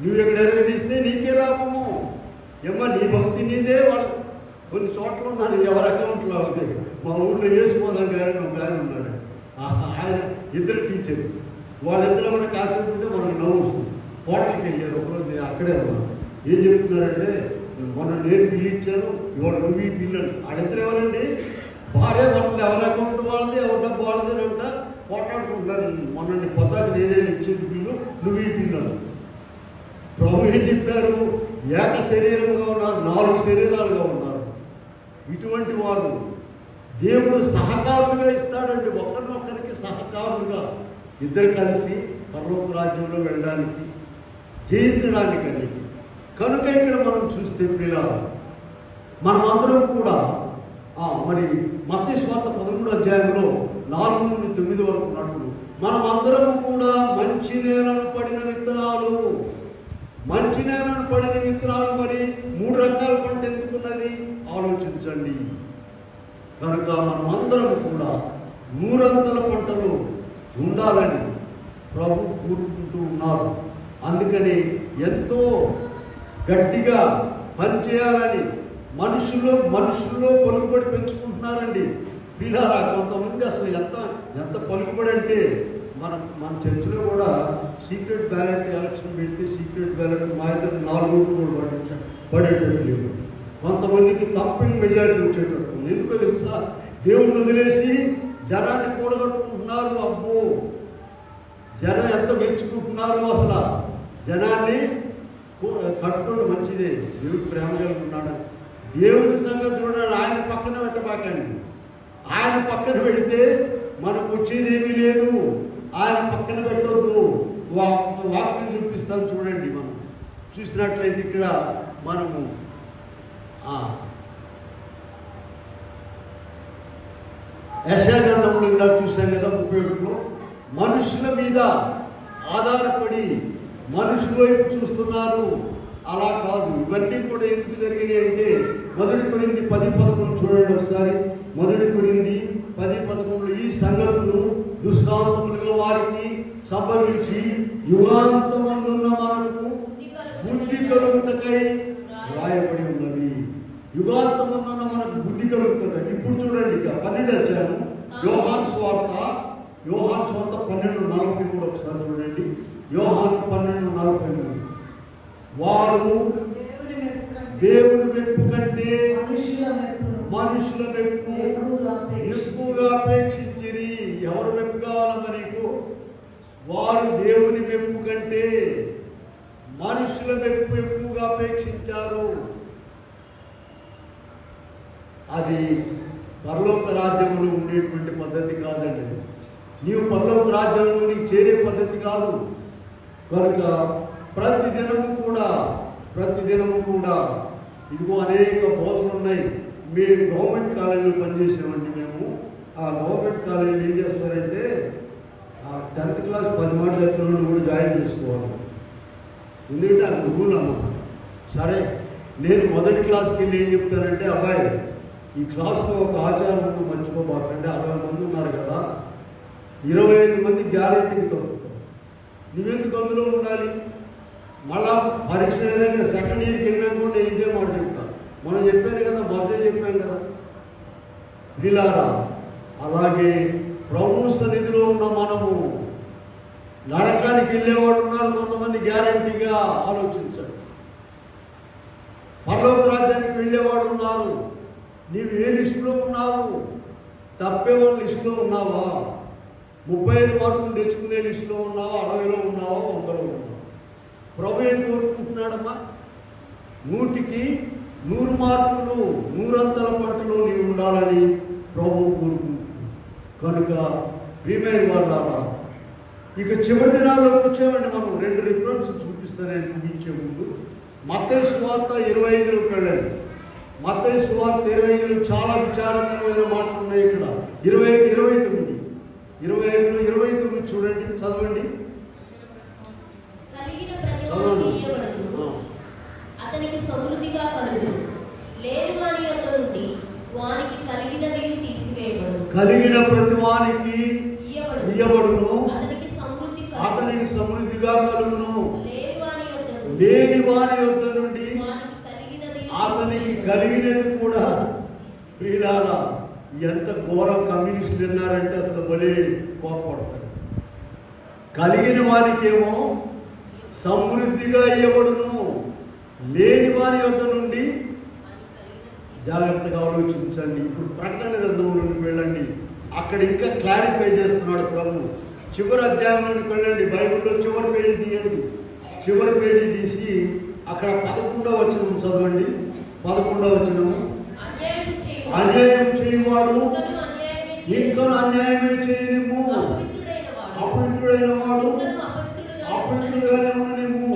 నువ్వు ఎక్కడ ఎరగదీస్తే నీకే లాభము. ఏమ్మా నీ భక్తి నీదే. వాళ్ళు కొన్ని చోట్ల ఉన్నారు, ఎవరి అకౌంట్లో అవుతాయి. మా ఊళ్ళో వేసిపోదాం గారు ఒక ఆయన ఉన్నాడు. ఆయన 2 టీచర్స్. వాళ్ళిద్దరూ కూడా కాసేపు ఉంటే మనకు నవ్వు వస్తుంది. హోటల్కి వెళ్ళారు ఒకరోజు, అక్కడే ఉన్నారు. ఏం చెప్తున్నారంటే, మొన్న నేను బిల్లు ఇచ్చాను, ఇవాళ నువ్వు ఈ బిల్లు అని. వాళ్ళిద్దరు ఎవరండి? భార్య భర్తలు. ఎవరి అకౌంట్ వాళ్ళది, ఎవరి డబ్బు వాళ్ళది అంట పోటాడుకుంటారు. మొన్న పొద్దాక నేనే ఇచ్చేది బిల్లు, నువ్వు ఈ బిల్లు అని. ప్రభు ఏం చెప్పారు? ఏక శరీరంగా ఉన్నారు, 4 శరీరాలుగా ఉన్నారు. ఇటువంటి వారు దేవుడు సహకారులుగా ఇస్తాడండి. ఒకరినొకరికి సహకారులుగా ఇద్దరు కలిసి పరలోక రాజ్యంలో వెళ్ళడానికి, జయించడానికి. కనుక ఇక్కడ మనం చూస్తే పిల్లలు మనమందరం కూడా మరి మత్తయి సువార్త 13వ అధ్యాయంలో 4 నుండి 9 వరకు ఉన్నట్లు మనమందరము కూడా మంచి నేలను పడిన విత్తనాలు. మంచి నేలను పడిన విత్తనాలు. మరి 3 రకాల పంట ఎందుకున్నది ఆలోచించండి. కనుక మనమందరం కూడా 100 పంటలు ఉండాలని ప్రభు కోరుకుంటూ ఉన్నారు. అందుకని ఎంతో గట్టిగా పనిచేయాలని మనుషుల్లో పలుకుబడి పెంచుకుంటున్నారండి. పిల్లరా కొంతమంది అసలు ఎంత పలుకుబడి అంటే మన చర్చిలో కూడా సీక్రెట్ బ్యాలెట్ ఎలక్షన్ పెడితే సీక్రెట్ బ్యాలెట్ మా ఇద్దరు 4 ఓట్లు కూడా పడేటట్లేదు. కొంతమందికి తప్పని మెజారిటీ వచ్చేటట్టు. ఎందుకో తెలుసా? దేవుణ్ణి వదిలేసి జనాన్ని కూడగట్టుకుంటున్నారు. అబ్బో జనం ఎంత మెచ్చుకుంటున్నారు. అసలు జనాన్ని కట్టుకోవడం మంచిదే, దేవుడు ప్రేమ కలుగుతున్నాడు. దేవుడి సంగతి చూడాలి, ఆయన పక్కన పెట్టబాకండి. ఆయన పక్కన పెడితే మనకు వచ్చేదేమీ లేదు. ఆయన పక్కన పెట్టొద్దు. వాక్యం చూపిస్తాం చూడండి. మనం చూసినట్లయితే ఇక్కడ మనము యెషయా గ్రంథంలో ఇలా చూసాం కదా, 31లో మనుషుల మీద ఆధారపడి మనుషుల వైపు చూస్తున్నారు. అలా కాదు. ఇవన్నీ కూడా ఎందుకు జరిగినాయి అంటే 1 కొరింథీ 10:11 చూడండి ఒకసారి. 1 కొరింథీ 10:11 ఈ సంగతులు దృష్టాంతములుగా వారికి సంభవించి యుగాంతమందున్న మనకు బుద్ధి కలుగుటకై రాయబడి ఉన్నవి. యుగాంతమందున్న మనకు బుద్ధి కలుగుటకై. ఇప్పుడు చూడండి ఇక 12వ అధ్యాయం యోహాను సువార్త 12:43 ఒకసారి చూడండి. యోహాను 12:43 వారు దేవుని మెప్పు కంటే మనుషుల మెప్పు ఎక్కువగా అపేక్షించిరి. ఎవరు మెప్పు కావాలమ్మా నీకు? వారు దేవుని మెప్పు కంటే మనుషుల మెప్పు ఎక్కువగా అపేక్షించారు. అది పరలోక రాజ్యంలో ఉండేటువంటి పద్ధతి కాదండి. నీవు పరలోక రాజ్యంలో నీకు చేరే పద్ధతి కాదు. కనుక ప్రతిదినము కూడా ఇదిగో అనేక బోధనలు ఉన్నాయి. మేము గవర్నమెంట్ కాలేజీలో పనిచేసామండి. మేము ఆ గవర్నమెంట్ కాలేజీలో ఏం చేస్తారంటే 10th క్లాస్ 10 మాట దగ్గర కూడా జాయిన్ చేసుకోవాలి. ఎందుకంటే అది రూల్ అన్నమాట. సరే, నేను మొదటి క్లాస్కి వెళ్ళి ఏం చెప్తానంటే, అబ్బాయి ఈ క్లాస్లో ఒక ఆచారం ఉందో మర్చిపోబాకండి. 60 మంది ఉన్నారు కదా, 25 మంది గ్యారెంటీకి తప్పుతారు. నువ్వెందుకు అందులో ఉండాలి? మళ్ళా పరీక్ష అయినా సెకండ్ ఇయర్కి వెళ్ళాక కూడా నేను ఇదే మాట చెప్తాను. మనం చెప్పాను కదా, మొదటే చెప్పాం కదా వీళ్ళారా. అలాగే ప్రభు సన్నిధిలో ఉన్న మనము నరకానికి వెళ్ళేవాడు ఉన్నారు కొంతమంది. గ్యారెంటీగా ఆలోచించండి. పరలోక రాజ్యానికి వెళ్ళేవాడు ఉన్నారు. నీవు ఏ లిస్టులో ఉన్నావు? తప్పేవాళ్ళ లిస్టులో ఉన్నావా? 35 మార్కులు తెచ్చుకునే లిస్టులో ఉన్నావా? 60లో ఉన్నావా? 100లో ఉన్నావా? ప్రభు ఏం కోరుకుంటున్నాడమ్మా? 100కి 100 మార్కులు 100 పట్టులో నీవు ఉండాలని ప్రభు కోరుకుంటున్నాడు. కనుక ప్రియమైన వాళ్ళారా, ఇక చివరి దినాల్లోకి వచ్చామండి. మనం 2 రిఫరెన్స్ చూపిస్తానని ముగించే ముందు మత్తయి సువార్త 25లోకి వెళ్ళండి. మత్తయి సువార్త 25లో చాలా విచారకరమైన మాటలు ఉన్నాయి. ఇక్కడ 25 29 చూడండి, చదవండి. అతనికి సమృద్ధిగా కలుగును, లేని వాని యొద్ద నుండి వానికి కలిగినది తీసివేయబడును. కలిగిన ప్రతి వానికి ఇయ్యబడును, అతనికి సమృద్ధిగా కలుగును. లేని వాని యొద్ద నుండి అతనికి కలిగినది కూడా. ప్రియులారా, ఎంత ఘోరం కమ్యూనిస్టులు విన్నారంటే అసలు భలే కోపపడతారు. కలిగిన వానికేమో సమృద్ధిగా ఇవ్వబడును, లేని వారి యొద్ద నుండి. జాగ్రత్తగా ఆలోచించండి. ఇప్పుడు ప్రకటన గ్రంథంలోకి వెళ్ళండి. అక్కడ ఇంకా క్లారిఫై చేస్తున్నాడు ప్రభు. చివరి అధ్యాయంలోకి వెళ్ళండి. బైబిల్లో చివరి పేజీ తీయండి. చివరి పేజీ తీసి అక్కడ 11వ వచనం చదవండి. 11వ వచనము, అన్యాయం చేయవాడు ఇంకను అన్యాయమే చేయనిము, అపవిత్రుడైన వాడు అపవిత్రుడుగానే ఉండనిము,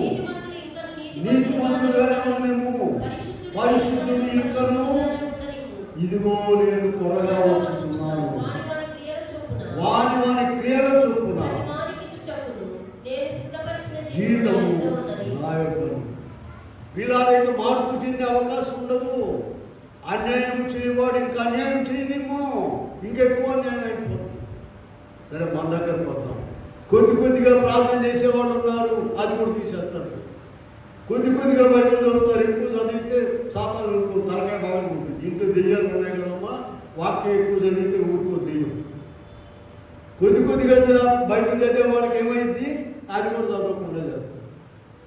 నీతిమంతుడుగానే ఉండనిము, పరిశుద్ధుడు ఇంకను. ఇదిగో నేను త్వరగా వచ్చుచున్నాను. వాని క్రియల చొప్పున జీవితము నా యొద్ద. వీళ్ళైతే మార్పు చెందే అవకాశం ఉండదు. అన్యాయం చేయవాడు ఇంకా అన్యాయం చేయనేమో, ఇంకెక్కువ అన్యాయం అయిపోతుంది. సరే, మన దగ్గరకు వద్దాం. కొద్దిగా ప్రార్థన చేసేవాళ్ళు ఉన్నారు, అది కూడా తీసేస్తారు. కొద్దిగా బైబిల్ చదువుతారు. ఎక్కువ చదివితే సాతాను తలకాయ బాగా ఉంటుంది. ఇంట్లో దెయ్యాలు ఉన్నాయి కదమ్మా, వాక్యం ఎక్కువ చదివితే ఊరుకో దెయ్యం. కొద్దిగా బైబిల్ చదివే వాళ్ళకి ఏమైంది? అది కూడా చదవకుండా చేస్తారు.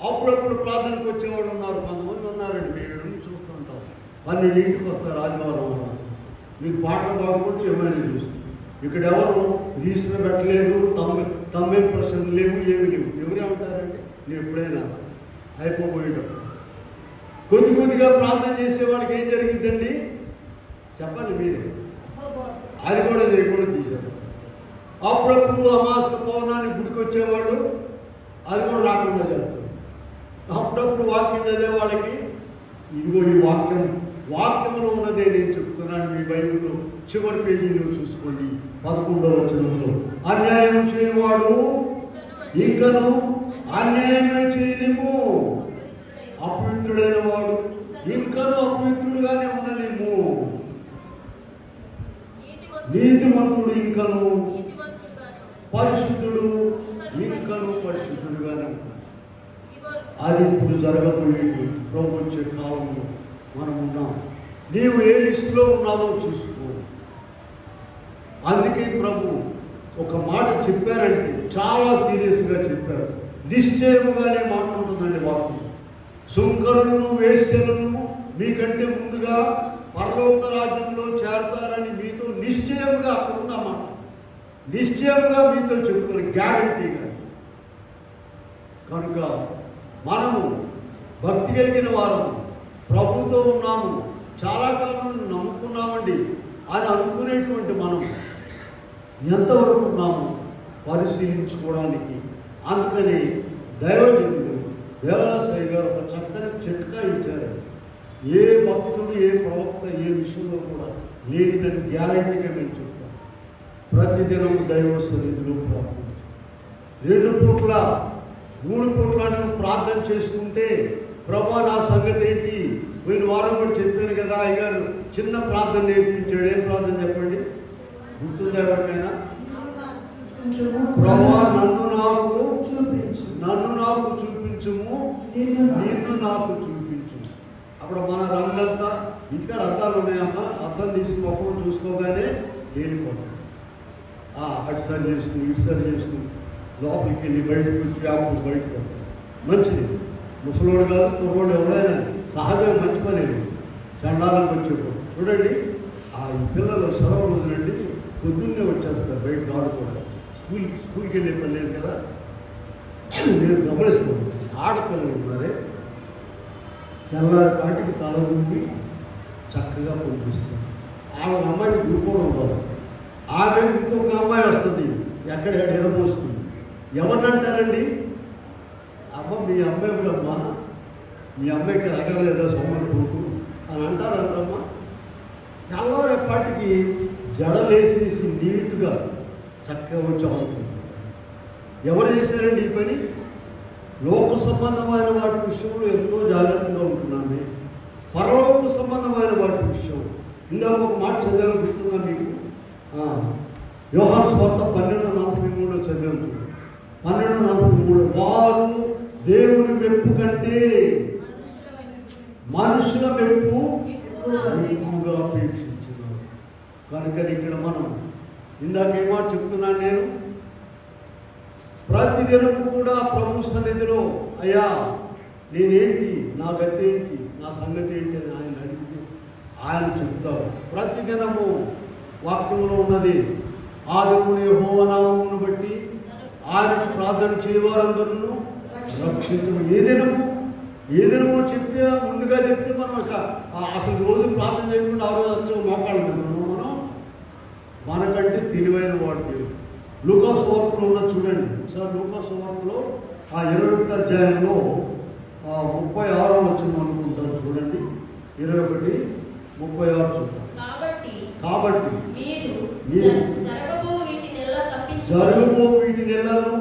అప్పుడప్పుడు ప్రార్థనకు వచ్చేవాళ్ళు ఉన్నారు, కొంతమంది ఉన్నారండి. మేము చూస్తుంటాం. 12ంటికి వస్తారు ఆదివారం వల్ల. మీకు పాటలు బాగుంటే ఏమైనా చూస్తారు. ఇక్కడ ఎవరు రీసన్ పెట్టలేదు, తమ్మే ప్రశ్నలు లేవు, ఏమి లేవు. ఎవరే ఉంటారంటే నువ్వు ఎప్పుడైనా అయిపోయేటప్పుడు కొద్దిగా ప్రార్థన చేసే వాళ్ళకి ఏం జరిగిందండి చెప్పండి మీరే. అది కూడా చేయకుండా తీశారు. అప్పుడప్పుడు అమావాస్య పౌర్ణానికి గుడికి వచ్చేవాళ్ళు అది కూడా రాకుండా చేస్తారు. అప్పుడప్పుడు వాక్యం చదివే వాళ్ళకి ఇదిగో ఈ వాక్యంలో ఉన్నదే నేను చెప్తున్నాను. మీ బైబిల్లో చివరి పేజీలో చూసుకోండి, 11వ వచనంలో అన్యాయం చేయవాడు ఇంకను అన్యాయమే చేయలేము, అపవిత్రుడైన వాడు ఇంకను అపవిత్రుడుగానే ఉండలేము, నీతిమంతుడు ఇంకను పరిశుద్ధుడు ఇంకను పరిశుద్ధుడుగానే ఉంటాడు. అది ఇప్పుడు జరగబోయేది ప్రభు వచ్చే కాలంలో మనం ఉన్నాం. నీవు ఏ లిస్టులో ఉన్నావో చూసుకో. అందుకే ప్రభు ఒక మాట చెప్పారంటే చాలా సీరియస్గా చెప్పారు. నిశ్చయముగానే మాట ఉంటుందండి వాక్యం. సుంకరులను వేశ్యలను మీకంటే ముందుగా పరలోక రాజ్యంలో చేరతారని మీతో నిశ్చయముగా అక్కడున్న మాట నిశ్చయముగా మీతో చెప్తున్న గ్యారంటీగా. కనుక మనము భక్తి కలిగిన వారము, ప్రభుతో ఉన్నాము, చాలా కాలం నుండి నమ్ముకున్నామండి అని అనుకునేటువంటి మనం ఎంతవరకు ఉన్నాము పరిశీలించుకోవడానికి. అందుకని దైవజనుడు దేవాసాయి గారు ఒక చక్కని చిట్కా ఇచ్చారు. ఏ భక్తుడు ఏ ప్రవక్త ఏ విషయంలో కూడా లేనిదని గ్యారంటీగా మేము చెప్తాం. ప్రతిదినం దైవ సన్నిధిలో ప్రార్థన, 2 పూట్ల 3 పూట్ల నువ్వు ప్రార్థన చేసుకుంటే ప్రభా నా సంగతి ఏంటి? పోయిన వారం కూడా చెప్పాను కదా, అయ్యగారు చిన్న ప్రార్థన నేర్పించాడు. ఏం ప్రార్థన చెప్పండి, గుర్తుందా ఎవరికైనా? ప్రభా నన్ను నాకు చూపించుము, నిన్ను నాకు చూపించు. అప్పుడు మన రంగంతా ఇంటికాడ అద్దాలు ఉన్నాయమ్మా, అద్దం తీసి మొక్కలు చూసుకోగానే తేలిపోతాం. అటు సరి చేసుకుని ఇటు సరి చేసుకుని లోపలికి వెళ్ళి బయటకు వచ్చి ఆపు బయటకు వస్తాం. మంచిది, ముసలోడు కాదు కుర్రోడు ఎవరైనా సహజంగా మంచి పని. చండాలకు వచ్చేప్పుడు చూడండి, ఈ పిల్లలు సెలవు రోజులండి పొద్దున్నే వచ్చేస్తారు బయటకు ఆడుకోవడం. స్కూల్కి వెళ్ళే పని లేదు కదా. నేను గమనిస్తున్నాను, ఆడపిల్లలు ఉన్నారే తెల్లారి పాటికి తల దుంపి చక్కగా పంపిస్తుంది. ఆమె అమ్మాయి గ్రూపులో ఉండదు, ఆమె ఇంకొక అమ్మాయి వస్తుంది ఎక్కడెక్కడ ఎరమోస్తుంది. ఎవరినంటారండి? అమ్మ మీ అమ్మాయి అమ్మ, మీ అమ్మాయికి రగలేదా సోమరిపోతు అని అంటారు అందరమ్మా. తెల్లవారేపాటికి జడలేసేసి నీట్గా చక్కగా వచ్చి ఆడుకుంటారు. ఎవరు చేశారండి ఈ పని? లోక సంబంధమైన వాటి విషయంలో ఎంతో జాగ్రత్తగా ఉంటున్నాను. పరలోక సంబంధమైన వాటి విషయం ఇందాక ఒక మాట చదివాను, గుర్తుందా మీకు? యోహాను సువార్త 12:43 చదివాను. 12:43 వారు దేవుని మెప్పు కంటే మనుషుల మెప్పు ఎక్కువగా అపేక్షించినారు. కనుకని ఇక్కడ మనం ఇందాక ఏ మాట చెప్తున్నాను నేను, ప్రతిదినం కూడా ప్రభు సన్నిధిలో అయ్యా నేనేంటి, నా గతి ఏంటి, నా సంగతి ఏంటి అని ఆయన అడిగితే ఆయన చెప్తారు. ప్రతిదినము వాక్యంలో ఉన్నది ఆ దేవుని యెహోవా నామమును బట్టి ఆయనకు ప్రార్థన చేయవారందరూ రక్షించము. ఏదేనమో చెప్తే ముందుగా చెప్తే మనం అసలు రోజు ప్రార్థన చేయకుండా ఆ రోజు వచ్చే మోకాళ్ళు పెట్టుకున్నాం మనం. మనకంటే తెలివైన వాడు లూకా సువార్తలో ఉన్న చూడండి సార్. లూకా సువార్తలో 21వ అధ్యాయంలో 36వ వచనం అనుకుంటారు చూడండి. 21:36 చూద్దాం. కాబట్టి మీరు జరగబో వీటినెల్లను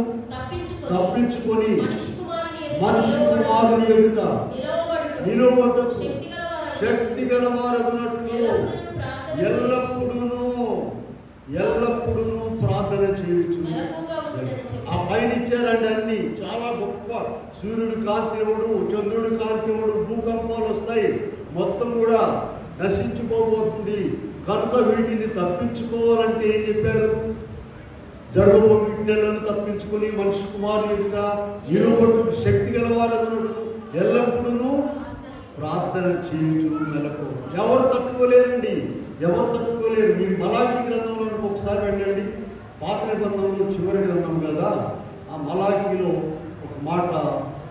తప్పించుకొని మనిషి కుమారుని ఎదుట నిలవబడుటకు శక్తి గలవారగునట్లు ఎల్లప్పుడూ ప్రార్థన చేయొచ్చు. ఆ పైన ఇచ్చారండి అన్ని చాలా గొప్ప. సూర్యుడు కాంతివుడు, చంద్రుడు కాంతివుడు, భూకంపాలు వస్తాయి, మొత్తం కూడా నశించుకోబోతుంది. కనుక వీటిని తప్పించుకోవాలంటే ఏం చెప్పారు? జరగబో వీటినెలను తప్పించుకొని మనిషి కుమారుని ఎదుట నిలబడు శక్తి గలవారగునట్లు ఎల్లప్పుడూ ప్రార్థన చేయొచ్చు నెలకు. ఎవరు తట్టుకోలేరండి, ఎవరు తట్టుకోలేరు. మీరు మలాఖీ గ్రంథంలో ఒకసారి వెళ్ళండి. పాత నిబంధనలో చివరి గ్రంథం కదా, ఆ మలాఖీలో ఒక మాట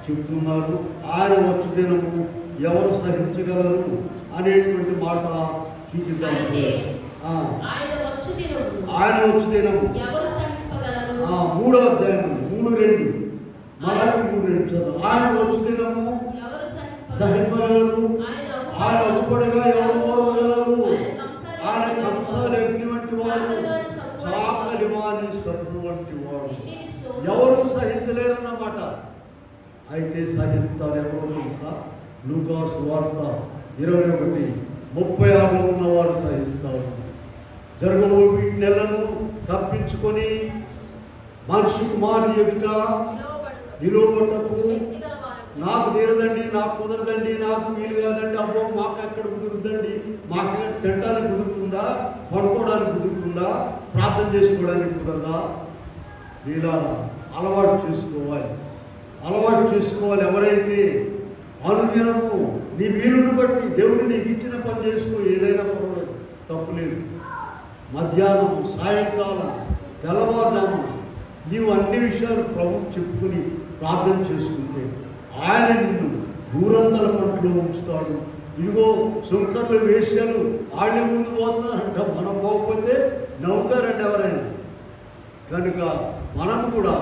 చెప్తున్నారు. ఆయన వచ్చు దినము ఎవరు సహించగలరు అనేటువంటి మాట చూపిస్తారు. వచ్చు దినము ఆయన వచ్చి దినము ఎవరు సహింపగలరు? 3వ అధ్యాయం 3:2 మలాకి 3:2 చదువు. ఆయన వచ్చి దినము ఎవరు సహింపగలరు? ఆయన ఆయన అగుపడగా ఎవరు ఓర్వగలరు? ఆయన కంసాలి కంసాలు అగ్ని వంటి వాడు, చాకలి వాని సర్పు వంటి వాడు. ఎవరు సహించలేరన్నమాట. అయితే సహిస్తారు ఎవరో తెలుసా? లూకాసు వార్త 21:36 ఉన్నవారు సహిస్తారు. జరగబో వీటి నెలను తప్పించుకొని మనిషి కుమారుని ఎదుట నిలువబట్టకు నాకు తీరదండి, నాకు కుదరదండి, నాకు వీలు కాదండి, అబ్బో మాకు ఎక్కడ కుదురుద్దండి, మాకు ఎక్కడ తినడానికి కుదురుతుందా, పడుకోవడానికి కుదురుతుందా, ప్రార్థన చేసుకోవడానికి కుదరదా? ఇలా అలవాటు చేసుకోవాలి. ఎవరైతే అనుదినము నీ వీలును బట్టి దేవుడు నీకు ఇచ్చిన పని చేసుకో, ఏదైనా పర్వాలేదు, తప్పులేదు. మధ్యాహ్నం, సాయంకాలం, తెల్లవారుజామున నీవు అన్ని విషయాలు ప్రభువు చెప్పుకుని ప్రార్థన చేసుకుంటే ఆయన నిన్ను దూరంతల పంటలో ఉంచుతాడు. ఇదిగో సుంకర్లు, వేశ్యలు వాళ్ళే ముందు పోతున్నారంట, మనం పోకపోతే నవ్వుతారండి ఎవరైనా. కనుక మనం కూడా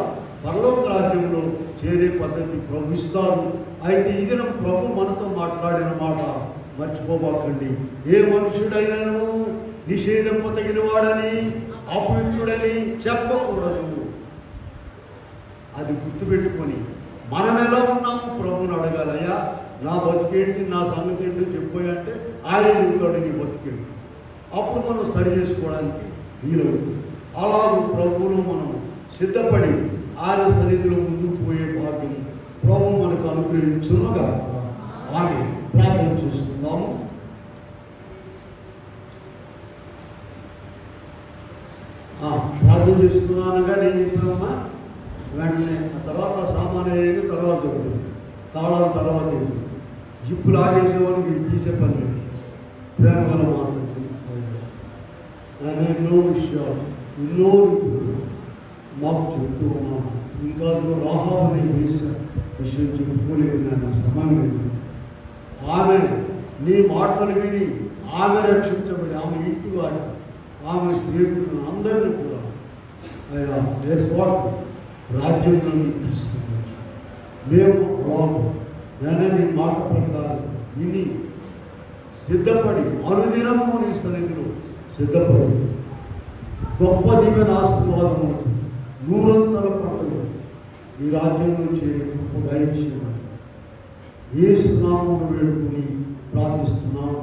పరలోక రాజ్యంలో చేరే పద్ధతి ప్రభు ఇస్తారు. అయితే ఈ దినం ప్రభు మనతో మాట్లాడిన మాట మర్చిపోబాకండి. ఏ మనుషుడైనను నిషేధింపదగిన వాడని, అపవిత్రుడని చెప్పకూడదు. అది గుర్తుపెట్టుకొని మనం ఎలా ఉన్నాము ప్రభుని అడగాలయ్యా, నా బతికేంటి, నా సంగతి ఏంటో చెప్పాయంటే ఆయన చెబుతాడు నీ బతికేంటి. అప్పుడు మనం సరి చేసుకోవడానికి వీలవుతుంది. అలాగే ప్రభువులో మనం సిద్ధపడి ఆయన సన్నిధిలో ముందుకు పోయే భాగ్యం ప్రభు మనకు అనుగ్రహించునుగా. ఆమె ప్రార్థన చేసుకుందాము. ప్రార్థన చేసుకున్నానుగా నేను చెప్పామమ్మా. వెంటనే ఆ తర్వాత సామాన్య అయ్యేది, తర్వాత తాళాల తర్వాత జిప్పులు ఆగేసేవాడికి తీసే పని లేదు. ప్రేమగల మాత్రం ఆయన ఎన్నో విషయాలు, ఎన్నో మాకు చెప్తూ ఉన్నాము. ఇంకా రాహాబు అనే విషయం చెప్పుకోలేదు. నేను సమయం లేదు. ఆమె నీ మాటలు విని ఆమె రక్షించబడి, ఆమె ఇంటి వారి, ఆమె స్నేహితులను అందరినీ కూడా అయ్యా ఏర్పాటు రాజ్యంలోకి తీసుకుని మేము బాగు నేనే నీ మాట ప్రకారం విని సిద్ధపడి అనుదినము నీ సన్నిధిలో సిద్ధపడి గొప్ప దీవెన ఆశీర్వాదం అవుతుంది. 100 పంటలు ఈ రాజ్యంలో చేరి గొప్ప దయచేయమని యేసు నామమున వేడుకొని ప్రార్థిస్తున్నాము.